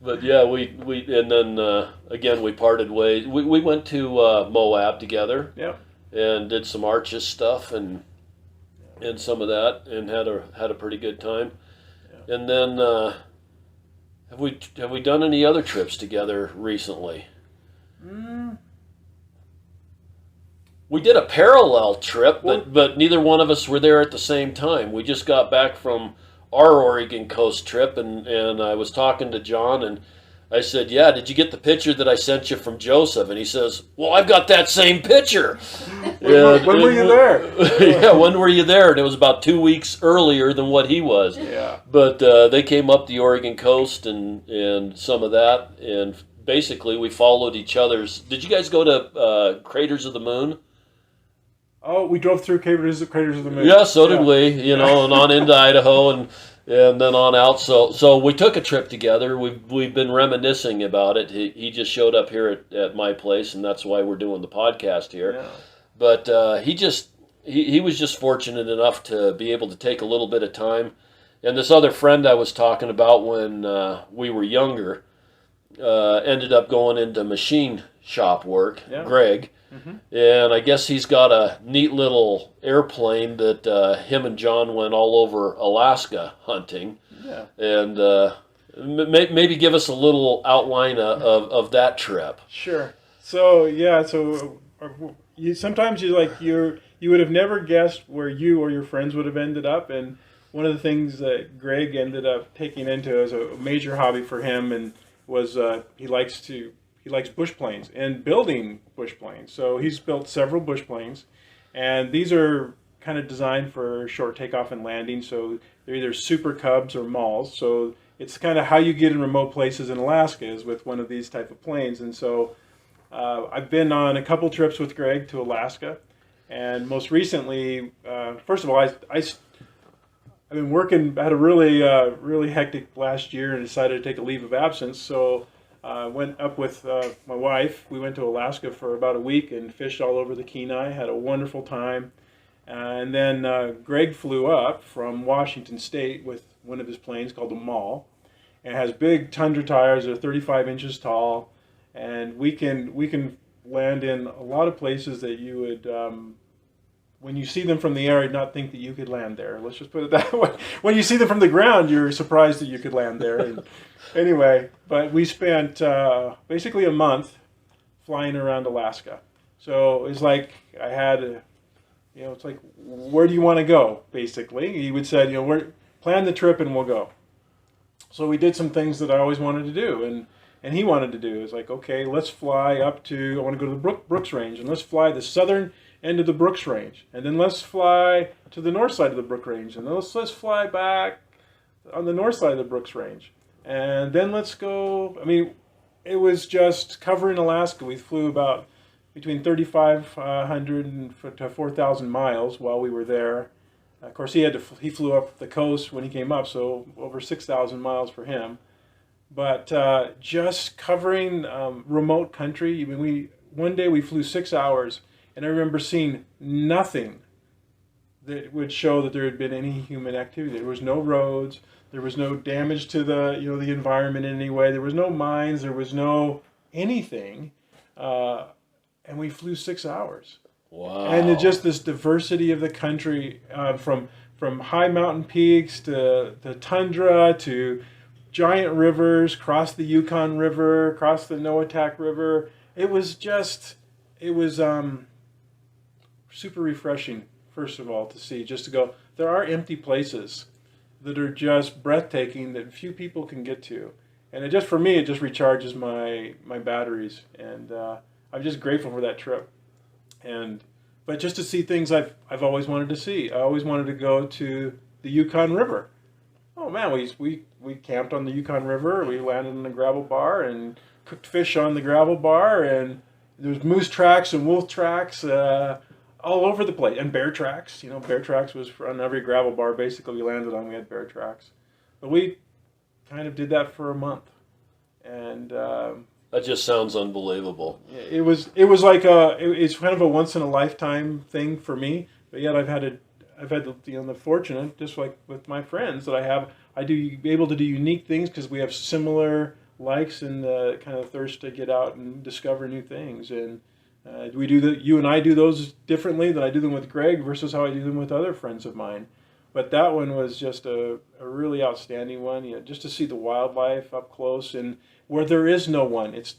But yeah, we and then again we parted ways. We went to Moab together. Yeah. And did some Arches stuff and some of that, and had a pretty good time. Yeah. And then have we done any other trips together recently? We did a parallel trip, but neither one of us were there at the same time. We just got back from our Oregon coast trip, and I was talking to John, and I said, yeah, did you get the picture that I sent you from Joseph? And he says, well, I've got that same picture. When were you there? Yeah, when were you there? And it was about 2 weeks earlier than what he was. Yeah. But they came up the Oregon coast and some of that, and basically we followed each other's. Did you guys go to Craters of the Moon? Oh, we drove through Craters of the Moon. Yeah, so did we, and on into Idaho and then on out. So we took a trip together. We've been reminiscing about it. He just showed up here at my place, and that's why we're doing the podcast here. Yeah. But he was just fortunate enough to be able to take a little bit of time. And this other friend I was talking about when we were younger ended up going into machine shop work, yeah. Greg. Mm-hmm. And I guess he's got a neat little airplane that him and John went all over Alaska hunting. Yeah. And maybe give us a little outline of that trip. Sure. So yeah, sometimes you would have never guessed where you or your friends would have ended up. And one of the things that Greg ended up taking into as a major hobby for him and was he likes bush planes and building bush planes. So he's built several bush planes, and these are kind of designed for short takeoff and landing. So they're either Super Cubs or Malls. So it's kind of how you get in remote places in Alaska is with one of these type of planes. And so I've been on a couple trips with Greg to Alaska, and most recently, first of all, I've been working. I had a really hectic last year and decided to take a leave of absence. So I went up with my wife. We went to Alaska for about a week and fished all over the Kenai. Had a wonderful time. And then Greg flew up from Washington State with one of his planes called the Mall. And it has big Tundra tires. They're 35 inches tall. And we can land in a lot of places that you would, when you see them from the air, not think that you could land there. Let's just put it that way. When you see them from the ground, you're surprised that you could land there. And anyway, but we spent basically a month flying around Alaska. So it's like I had, it's like, where do you want to go? Basically, he would say, plan the trip and we'll go. So we did some things that I always wanted to do, and he wanted to do. It's like, okay, let's fly up to, I want to go to the Brooks Range, and let's fly the southern end of the Brooks Range, and then let's fly to the north side of the Brooks Range, and then let's fly back on the north side of the Brooks Range, and then let's go. I mean, it was just covering Alaska. We flew about between 3,500 to 4,000 miles while we were there. Of course, he flew up the coast when he came up, so over 6,000 miles for him. But just covering remote country. I mean, one day we flew 6 hours. And I remember seeing nothing that would show that there had been any human activity. There was no roads. There was no damage to the the environment in any way. There was no mines. There was no anything. And we flew 6 hours. Wow! And just this diversity of the country, from high mountain peaks to the tundra to giant rivers, cross the Yukon River, cross the Noatak River. It was super refreshing, first of all, to see, just to go, there are empty places that are just breathtaking that few people can get to. And for me, it just recharges my batteries. And I'm just grateful for that trip. But just to see things I've always wanted to see. I always wanted to go to the Yukon River. Oh man, we camped on the Yukon River. We landed in a gravel bar and cooked fish on the gravel bar, and there's moose tracks and wolf tracks all over the place, and bear tracks. Bear tracks was on every gravel bar basically we landed on. We had bear tracks, but we kind of did that for a month, and that just sounds unbelievable. It was like it's kind of a once in a lifetime thing for me. But yet I've had the fortunate, just like with my friends that I do able to do unique things because we have similar likes and the kind of thirst to get out and discover new things. And you and I do those differently than I do them with Greg versus how I do them with other friends of mine. But that one was just a really outstanding one, just to see the wildlife up close and where there is no one. It's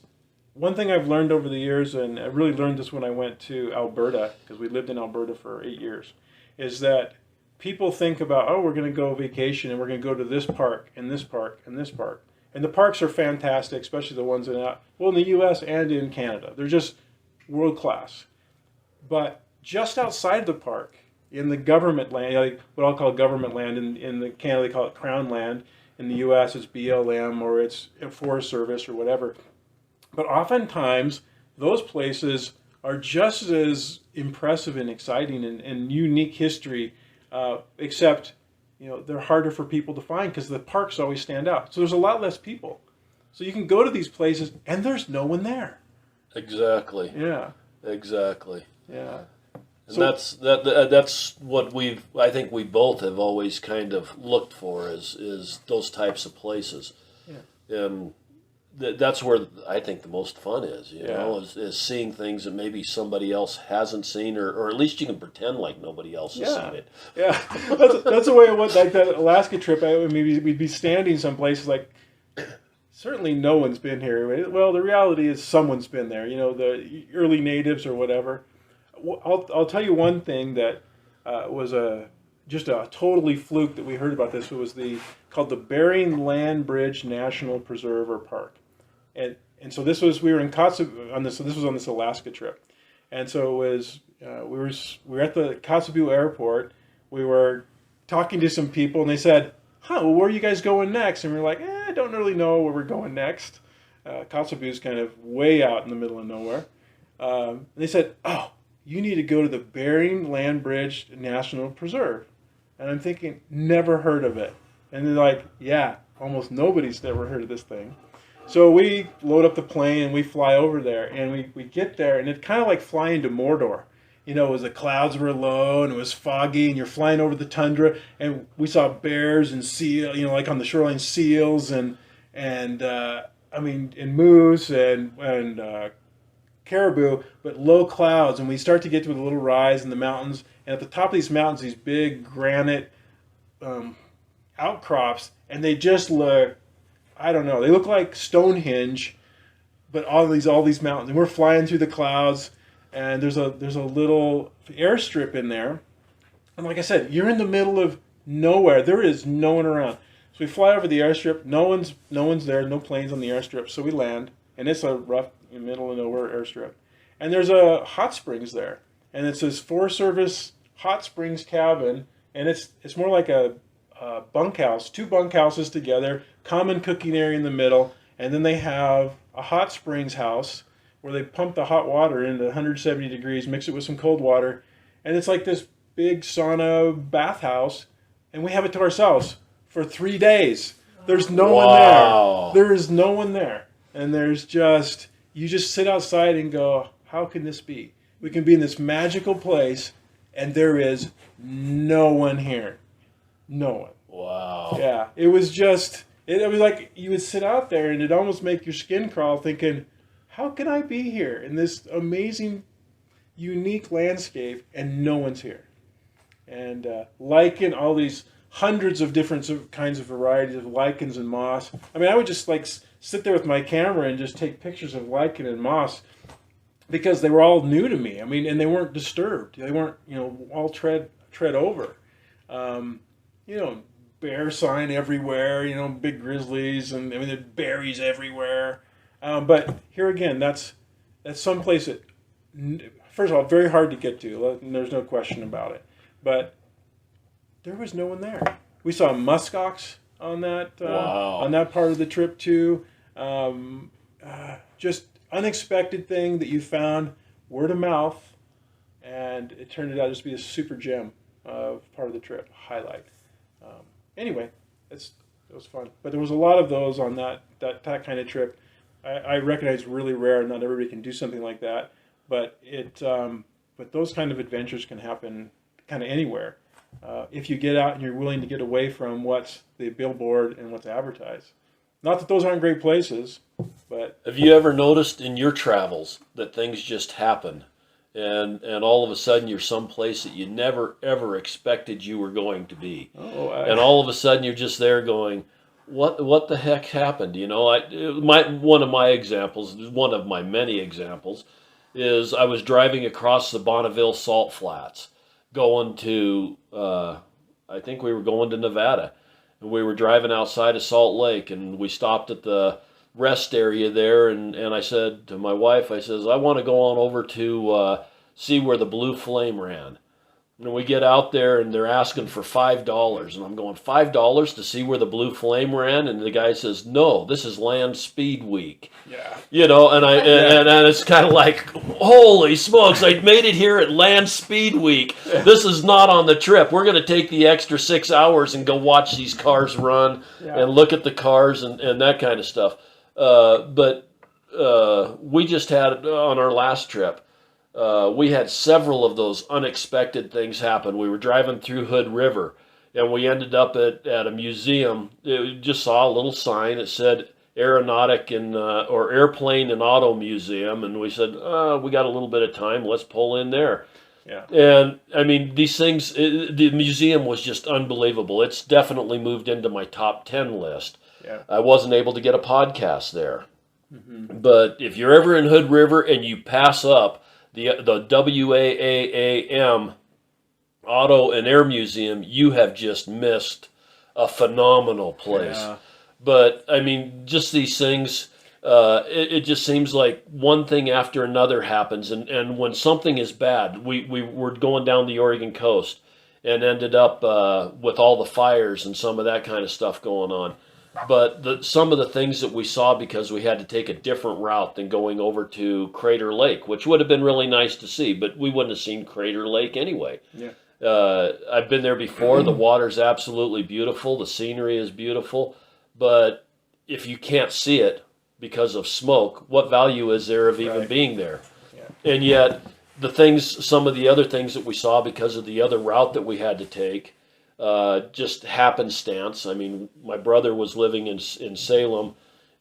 one thing I've learned over the years, and I really learned this when I went to Alberta, because we lived in Alberta for 8 years, is that people think about, oh, we're going to go vacation and we're going to go to this park and this park and this park. And the parks are fantastic, especially the ones in the U.S. and in Canada. They're just world class. But just outside the park, in the government land, like what I'll call government land, in the Canada they call it Crown land. In the U.S. it's BLM or it's Forest Service or whatever. But oftentimes those places are just as impressive and exciting and unique history, except they're harder for people to find because the parks always stand out. So there's a lot less people. So you can go to these places and there's no one there. Exactly. Yeah. Exactly. Yeah. And that's what I think we both have always kind of looked for is those types of places. Yeah. And that's where I think the most fun is, is seeing things that maybe somebody else hasn't seen, or at least you can pretend like nobody else has seen it. Yeah, that's the way it was. Like that Alaska trip, we'd be standing someplace like, certainly no one's been here. Well, the reality is someone's been there, the early natives or whatever. I'll tell you one thing that was just a totally fluke that we heard about this. It was called the Bering Land Bridge National Preserve or Park. And so we were in Kotzebue on this. So this was on this Alaska trip, and so it was we were at the Kotzebue airport. We were talking to some people, and they said, well, where are you guys going next? And we were like, I don't really know where we're going next. Kotzebue is kind of way out in the middle of nowhere. And they said, oh, you need to go to the Bering Land Bridge National Preserve. And I'm thinking, never heard of it. And they're like, yeah, almost nobody's ever heard of this thing. So we load up the plane and we fly over there, and we get there, and it's kind of like flying to Mordor. As the clouds were low and it was foggy, and you're flying over the tundra, and we saw bears and seal, like on the shoreline, seals and moose and caribou, but low clouds. And we start to get to a little rise in the mountains, and at the top of these mountains, these big granite outcrops, and they just look, I don't know, they look like Stonehenge, but all these mountains, and we're flying through the clouds, and there's a little airstrip in there, and like I said, you're in the middle of nowhere. There is no one around. So we fly over the airstrip. No one's there. No planes on the airstrip. So we land, and it's a rough, middle of nowhere airstrip, and there's a hot springs there, and it's this Forest Service hot springs cabin, and it's more like a bunkhouse, 2 bunkhouses together, common cooking area in the middle, and then they have a hot springs house where they pump the hot water into 170 degrees, mix it with some cold water, and it's like this big sauna bathhouse, and we have it to ourselves for 3 days. There's no one there. There is no one there, and you just sit outside and go, how can this be? We can be in this magical place, and there is no one here. No one. Wow. Yeah, it was like you would sit out there and it'd almost make your skin crawl thinking, how can I be here in this amazing, unique landscape and no one's here? And lichen, all these hundreds of different kinds of varieties of lichens and moss. I would just sit there with my camera and just take pictures of lichen and moss because they were all new to me. And they weren't disturbed. They weren't, all tread over. Bear sign everywhere, big grizzlies, and there are berries everywhere. But here again, that's someplace that, first of all, very hard to get to. There's no question about it. But there was no one there. We saw muskox on that part of the trip too. Just unexpected thing that you found, word of mouth, and it turned out just to be a super gem of part of the trip, highlight. Anyway, it was fun. But there was a lot of those on that kind of trip. I recognize really rare. Not everybody can do something like that. But but those kind of adventures can happen kind of anywhere if you get out and you're willing to get away from what's the billboard and what's advertised. Not that those aren't great places, but Have you ever noticed in your travels that things just happen, and all of a sudden you're someplace that you never ever expected you were going to be, and all of a sudden you're just there going, what the heck happened? You know, one of my examples, one of my many examples, is I was driving across the Bonneville Salt Flats, going to I think we were going to Nevada, and we were driving outside of Salt Lake, and we stopped at the rest area there, and I said to my wife, I says, I want to go on over to see where the Blue Flame ran. And we get out there, and they're asking for $5, and I'm going, $5 to see where the Blue Flame ran? And the guy says, no, this is Land Speed Week. yeah. You know, and and it's kind of like, holy smokes, I made it here at Land Speed Week. This is not on the trip. We're going to take the extra 6 hours and go watch these cars run and look at the cars and that kind of stuff. But we just had, on our last trip, we had several of those unexpected things happen. We were driving through Hood River, and we ended up at a museum. We just saw a little sign that said Aeronautic and or Airplane and Auto Museum, and we said, we got a little bit of time, let's pull in there. Yeah. And I mean, these things, the museum was just unbelievable. It's definitely moved into my top 10 list. Yeah. I wasn't able to get a podcast there. But if you're ever in Hood River and you pass up the WAAAM Auto and Air Museum, you have just missed a phenomenal place. Yeah. But I mean, just these things, it just seems like one thing after another happens. And when something is bad, we were going down the Oregon coast and ended up with all the fires and some of that kind of stuff going on. But some of the things that we saw, because we had to take a different route than going over to Crater Lake, which would have been really nice to see, but we wouldn't have seen Crater Lake anyway. Yeah. I've been there before. The water's absolutely beautiful. The scenery is beautiful. But if you can't see it because of smoke, what value is there of even being there? Yeah. And yet, some of the other things that we saw because of the other route that we had to take, just happenstance. I mean, my brother was living in Salem,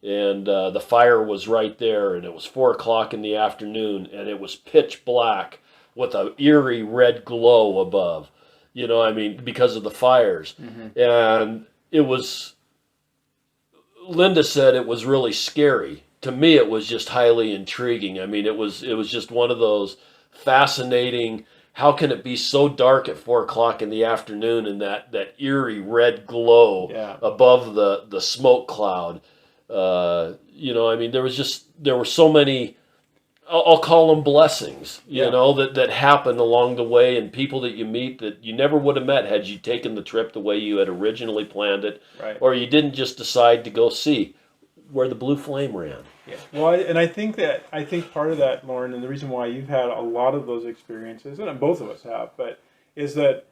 and the fire was right there, and it was 4 o'clock in the afternoon, and it was pitch black with an eerie red glow above. You know, I mean, because of the fires. And it was, Linda said it was really scary. To me, it was just highly intriguing. I mean, it was just one of those fascinating. How can it be so dark at 4 o'clock in the afternoon and that eerie red glow above the smoke cloud? You know, I mean, there were so many, I'll call them blessings, you know, that happen along the way, and people that you meet that you never would have met had you taken the trip the way you had originally planned it, or you didn't just decide to go see where the Blue Flame ran. Yeah. Well, I think part of that, Loren, and the reason why you've had a lot of those experiences, and both of us have, but is that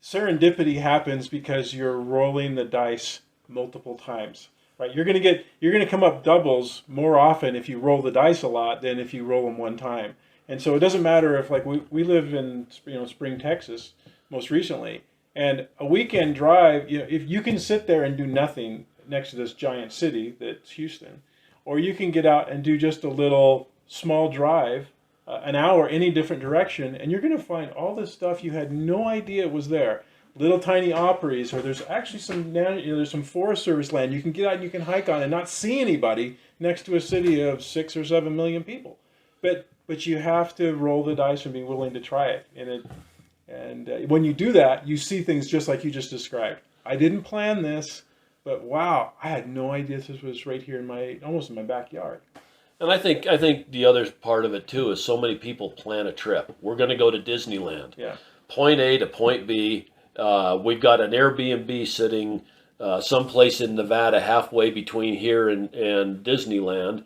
serendipity happens because you're rolling the dice multiple times, right? You're going to come up doubles more often if you roll the dice a lot than if you roll them one time. And so it doesn't matter if, like, we live in, Spring, Texas, most recently, and a weekend drive, if you can sit there and do nothing next to this giant city that's Houston, or you can get out and do just a little small drive, an hour any different direction, and you're going to find all this stuff you had no idea was there. Little tiny opries, or there's actually there's some Forest Service land you can get out and you can hike on and not see anybody next to a city of 6 or 7 million people. But you have to roll the dice and be willing to try it. And when you do that, you see things just like you just described. I didn't plan this. But wow, I had no idea this was right here almost in my backyard. And I think the other part of it too is so many people plan a trip. We're going to go to Disneyland. Yeah. Point A to point B. We've got an Airbnb sitting someplace in Nevada, halfway between here and Disneyland,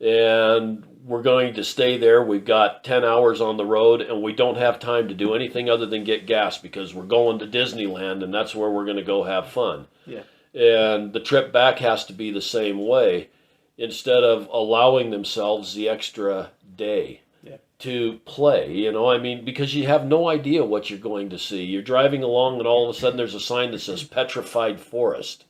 and we're going to stay there. We've got 10 hours on the road, and we don't have time to do anything other than get gas because we're going to Disneyland, and that's where we're going to go have fun. Yeah. And the trip back has to be the same way, instead of allowing themselves the extra day to play, I mean, because you have no idea what you're going to see. You're driving along and all of a sudden there's a sign that says petrified forest.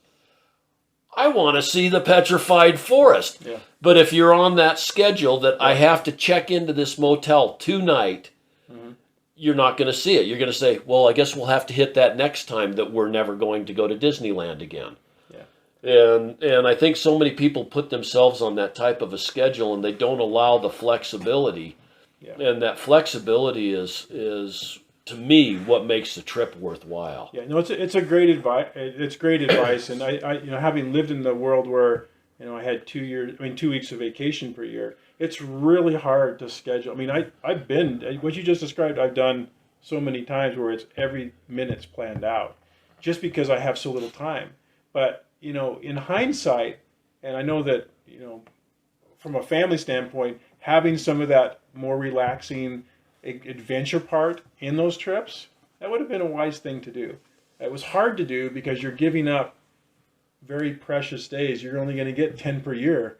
I want to see the petrified forest. Yeah. But if you're on that schedule that I have to check into this motel tonight, you're not going to see it. You're going to say, well, I guess we'll have to hit that next time that we're never going to go to Disneyland again. And I think so many people put themselves on that type of a schedule, and they don't allow the flexibility. Yeah. And that flexibility is to me what makes the trip worthwhile. Yeah, no, it's a great advice. It's great advice, and I having lived in the world where I had 2 weeks of vacation per year, it's really hard to schedule. I mean, I've been what you just described. I've done so many times where it's every minute's planned out, just because I have so little time. But in hindsight, and I know that from a family standpoint, having some of that more relaxing adventure part in those trips, that would have been a wise thing to do. It was hard to do because you're giving up very precious days. You're only going to get 10 per year.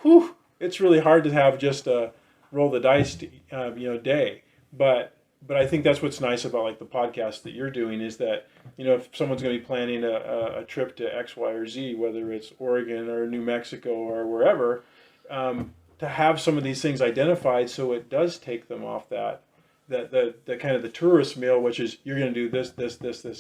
Whew, it's really hard to have just a roll the dice day. But I think that's what's nice about like the podcast that you're doing is that if someone's going to be planning a trip to X, Y, or Z, whether it's Oregon or New Mexico or wherever, to have some of these things identified so it does take them off the kind of the tourist meal, which is you're going to do this,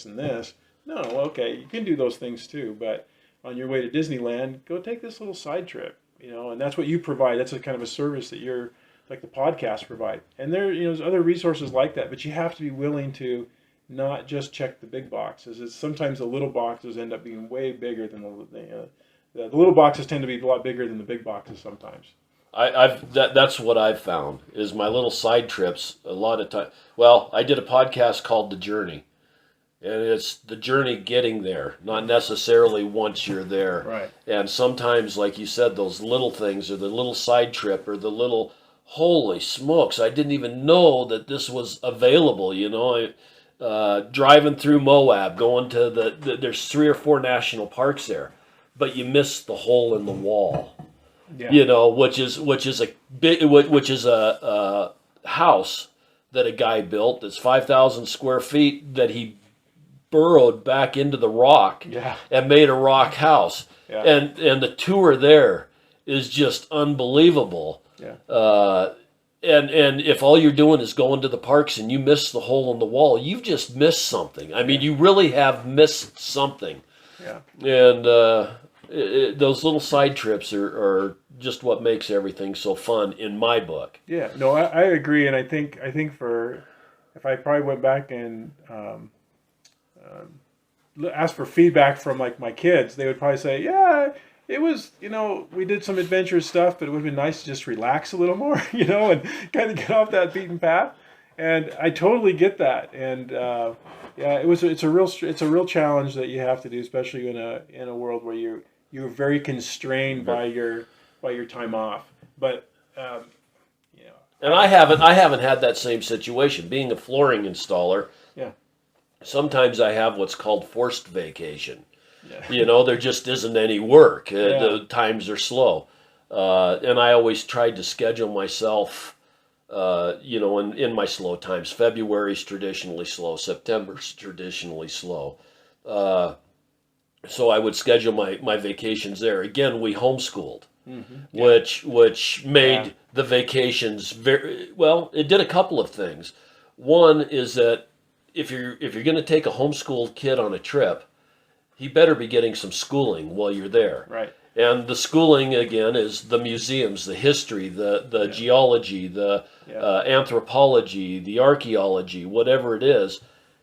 and this. No, okay, you can do those things too, but on your way to Disneyland, go take this little side trip, and that's what you provide. That's a kind of a service that you're like the podcast provide. And there's other resources like that, but you have to be willing to not just check the big boxes. It's sometimes the little boxes end up being way bigger than the little boxes tend to be a lot bigger than the big boxes sometimes. That's what I've found is my little side trips a lot of time. Well, I did a podcast called The Journey, and it's the journey getting there, not necessarily once you're there. Right. And sometimes, like you said, those little things or the little side trip or the little, holy smokes, I didn't even know that this was available. Driving through Moab, going to there's 3 or 4 national parks there, but you miss the hole in the wall. Yeah. Which is a house that a guy built that's 5,000 square feet that he burrowed back into the rock and made a rock house. Yeah. And the tour there is just unbelievable. Yeah. And if all you're doing is going to the parks and you miss the hole in the wall, you've just missed something. I mean, you really have missed something. Yeah. And those little side trips are just what makes everything so fun in my book. Yeah, no, I agree, and I think if I probably went back and asked for feedback from like my kids, they would probably say, yeah, it was, we did some adventurous stuff, but it would have been nice to just relax a little more, and kind of get off that beaten path. And I totally get that, and it's a real challenge that you have to do, especially in a world where you're very constrained by your time off. But and I haven't had that same situation. Being a flooring installer, sometimes I have what's called forced vacation. Yeah. There just isn't any work. The times are slow, and I always tried to schedule myself. In my slow times, February's traditionally slow, September's traditionally slow. So I would schedule my vacations there. Again, we homeschooled, which made the vacations very well. It did a couple of things. One is that if you're going to take a homeschooled kid on a trip, he better be getting some schooling while you're there. Right. And the schooling, again, is the museums, the history, the geology, the anthropology, the archaeology, whatever it is.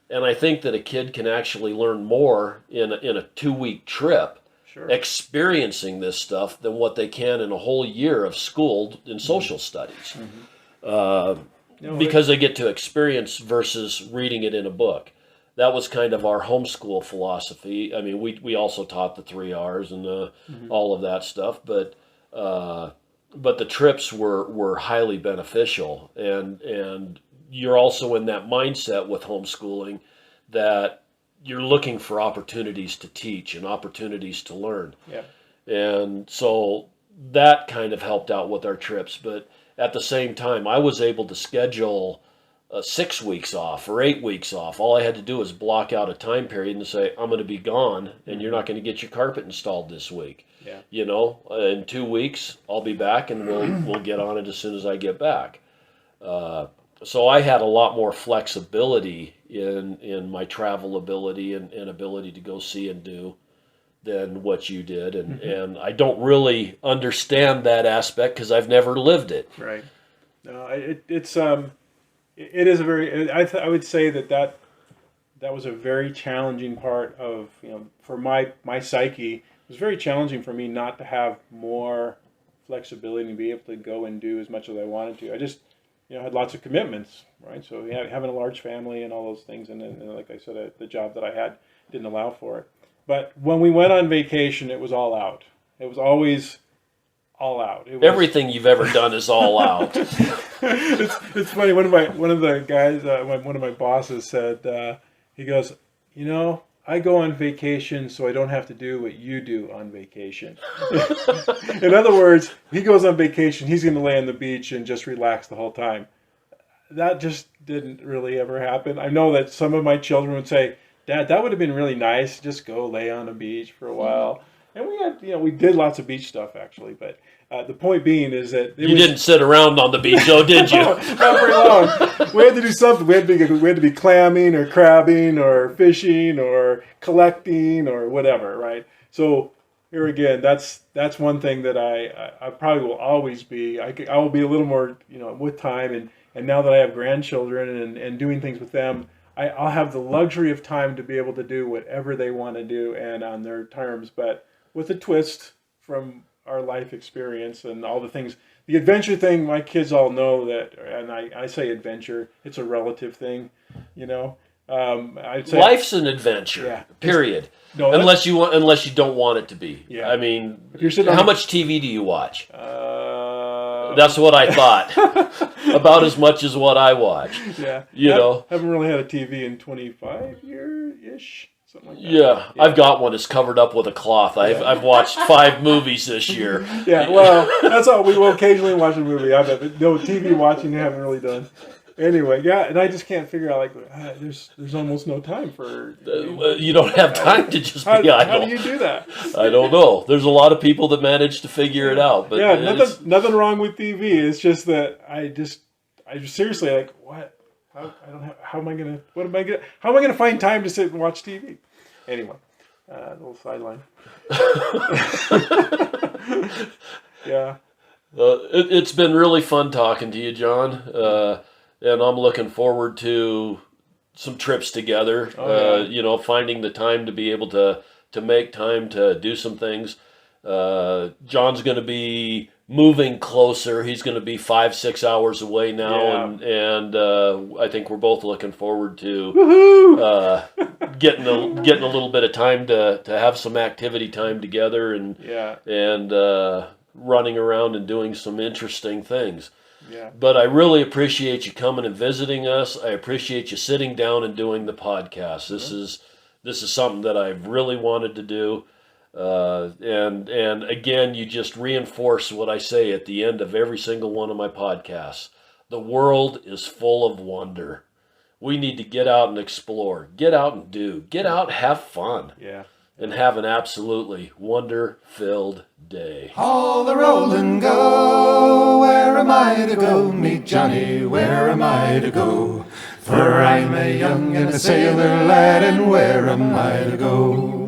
And I think that a kid can actually learn more in a 2-week trip, experiencing this stuff, than what they can in a whole year of school in social studies. Because they get to experience versus reading it in a book. That was kind of our homeschool philosophy. I mean, we also taught the 3 R's and all of that stuff, but the trips were highly beneficial, and you're also in that mindset with homeschooling that you're looking for opportunities to teach and opportunities to learn. Yeah. And so that kind of helped out with our trips, but at the same time, I was able to schedule 6 weeks off or 8 weeks off. All I had to do was block out a time period and say, I'm going to be gone and you're not going to get your carpet installed this week. Yeah. You know, in 2 weeks, I'll be back and we'll get on it as soon as I get back. So I had a lot more flexibility in my travel ability and ability to go see and do than what you did. And I don't really understand that aspect because I've never lived it. Right. No, it is a very. I would say that was a very challenging part of, for my psyche. It was very challenging for me not to have more flexibility and be able to go and do as much as I wanted to. I just had lots of commitments, right? So having a large family and all those things, and then like I said, the job that I had didn't allow for it. But when we went on vacation, it was all out. It was always all out. It was, everything you've ever done is all out. it's funny. One of the guys, one of my bosses said, he goes, I go on vacation so I don't have to do what you do on vacation. In other words, he goes on vacation, he's going to lay on the beach and just relax the whole time. That just didn't really ever happen. I know that some of my children would say, Dad, that would have been really nice. Just go lay on the beach for a while. And we had, we did lots of beach stuff actually, but the point being is that you didn't sit around on the beach, though, did you? Not very long. We had to do something. We had to be clamming or crabbing or fishing or collecting or whatever, right? So here again, that's one thing that I probably will always be. I will be a little more, with time, and now that I have grandchildren and doing things with them, I'll have the luxury of time to be able to do whatever they want to do and on their terms, but with a twist from our life experience and all the things. The adventure thing, my kids all know that, and I say adventure, it's a relative thing, I'd say life's an adventure. Yeah. Period. No, unless you don't want it to be. Yeah. I mean, If you're sitting how on- much TV do you watch? That's what I thought. About as much as what I watch. Yeah. Haven't really had a TV in 25 years-ish. Something like that. Yeah, I've got one that's covered up with a cloth. I've watched 5 movies this year. Yeah, well, that's all. We will occasionally watch a movie. No TV watching, you haven't really done. Anyway, yeah, and I just can't figure out, there's almost no time for... You don't have time to just be idle. How do you do that? I don't know. There's a lot of people that manage to figure it out. But yeah, nothing wrong with TV. It's just that I seriously, what? How am I gonna find time to sit and watch TV? Anyway, a little sideline. Yeah. It's been really fun talking to you, John, and I'm looking forward to some trips together. Finding the time to be able to make time to do some things. John's going to be moving closer. He's going to be 5-6 hours away now, and I think we're both looking forward to getting a little bit of time to have some activity time together and running around and doing some interesting things. Yeah. But I really appreciate you coming and visiting us. I appreciate you sitting down and doing the podcast. This is something that I've really wanted to do. And again, you just reinforce what I say at the end of every single one of my podcasts. The world is full of wonder. We need to get out and explore. Get out and do. Get out, have fun. Yeah. And have an absolutely wonder-filled day. All the roll and go, where am I to go? Meet Johnny, where am I to go? For I'm a young and a sailor lad, and where am I to go?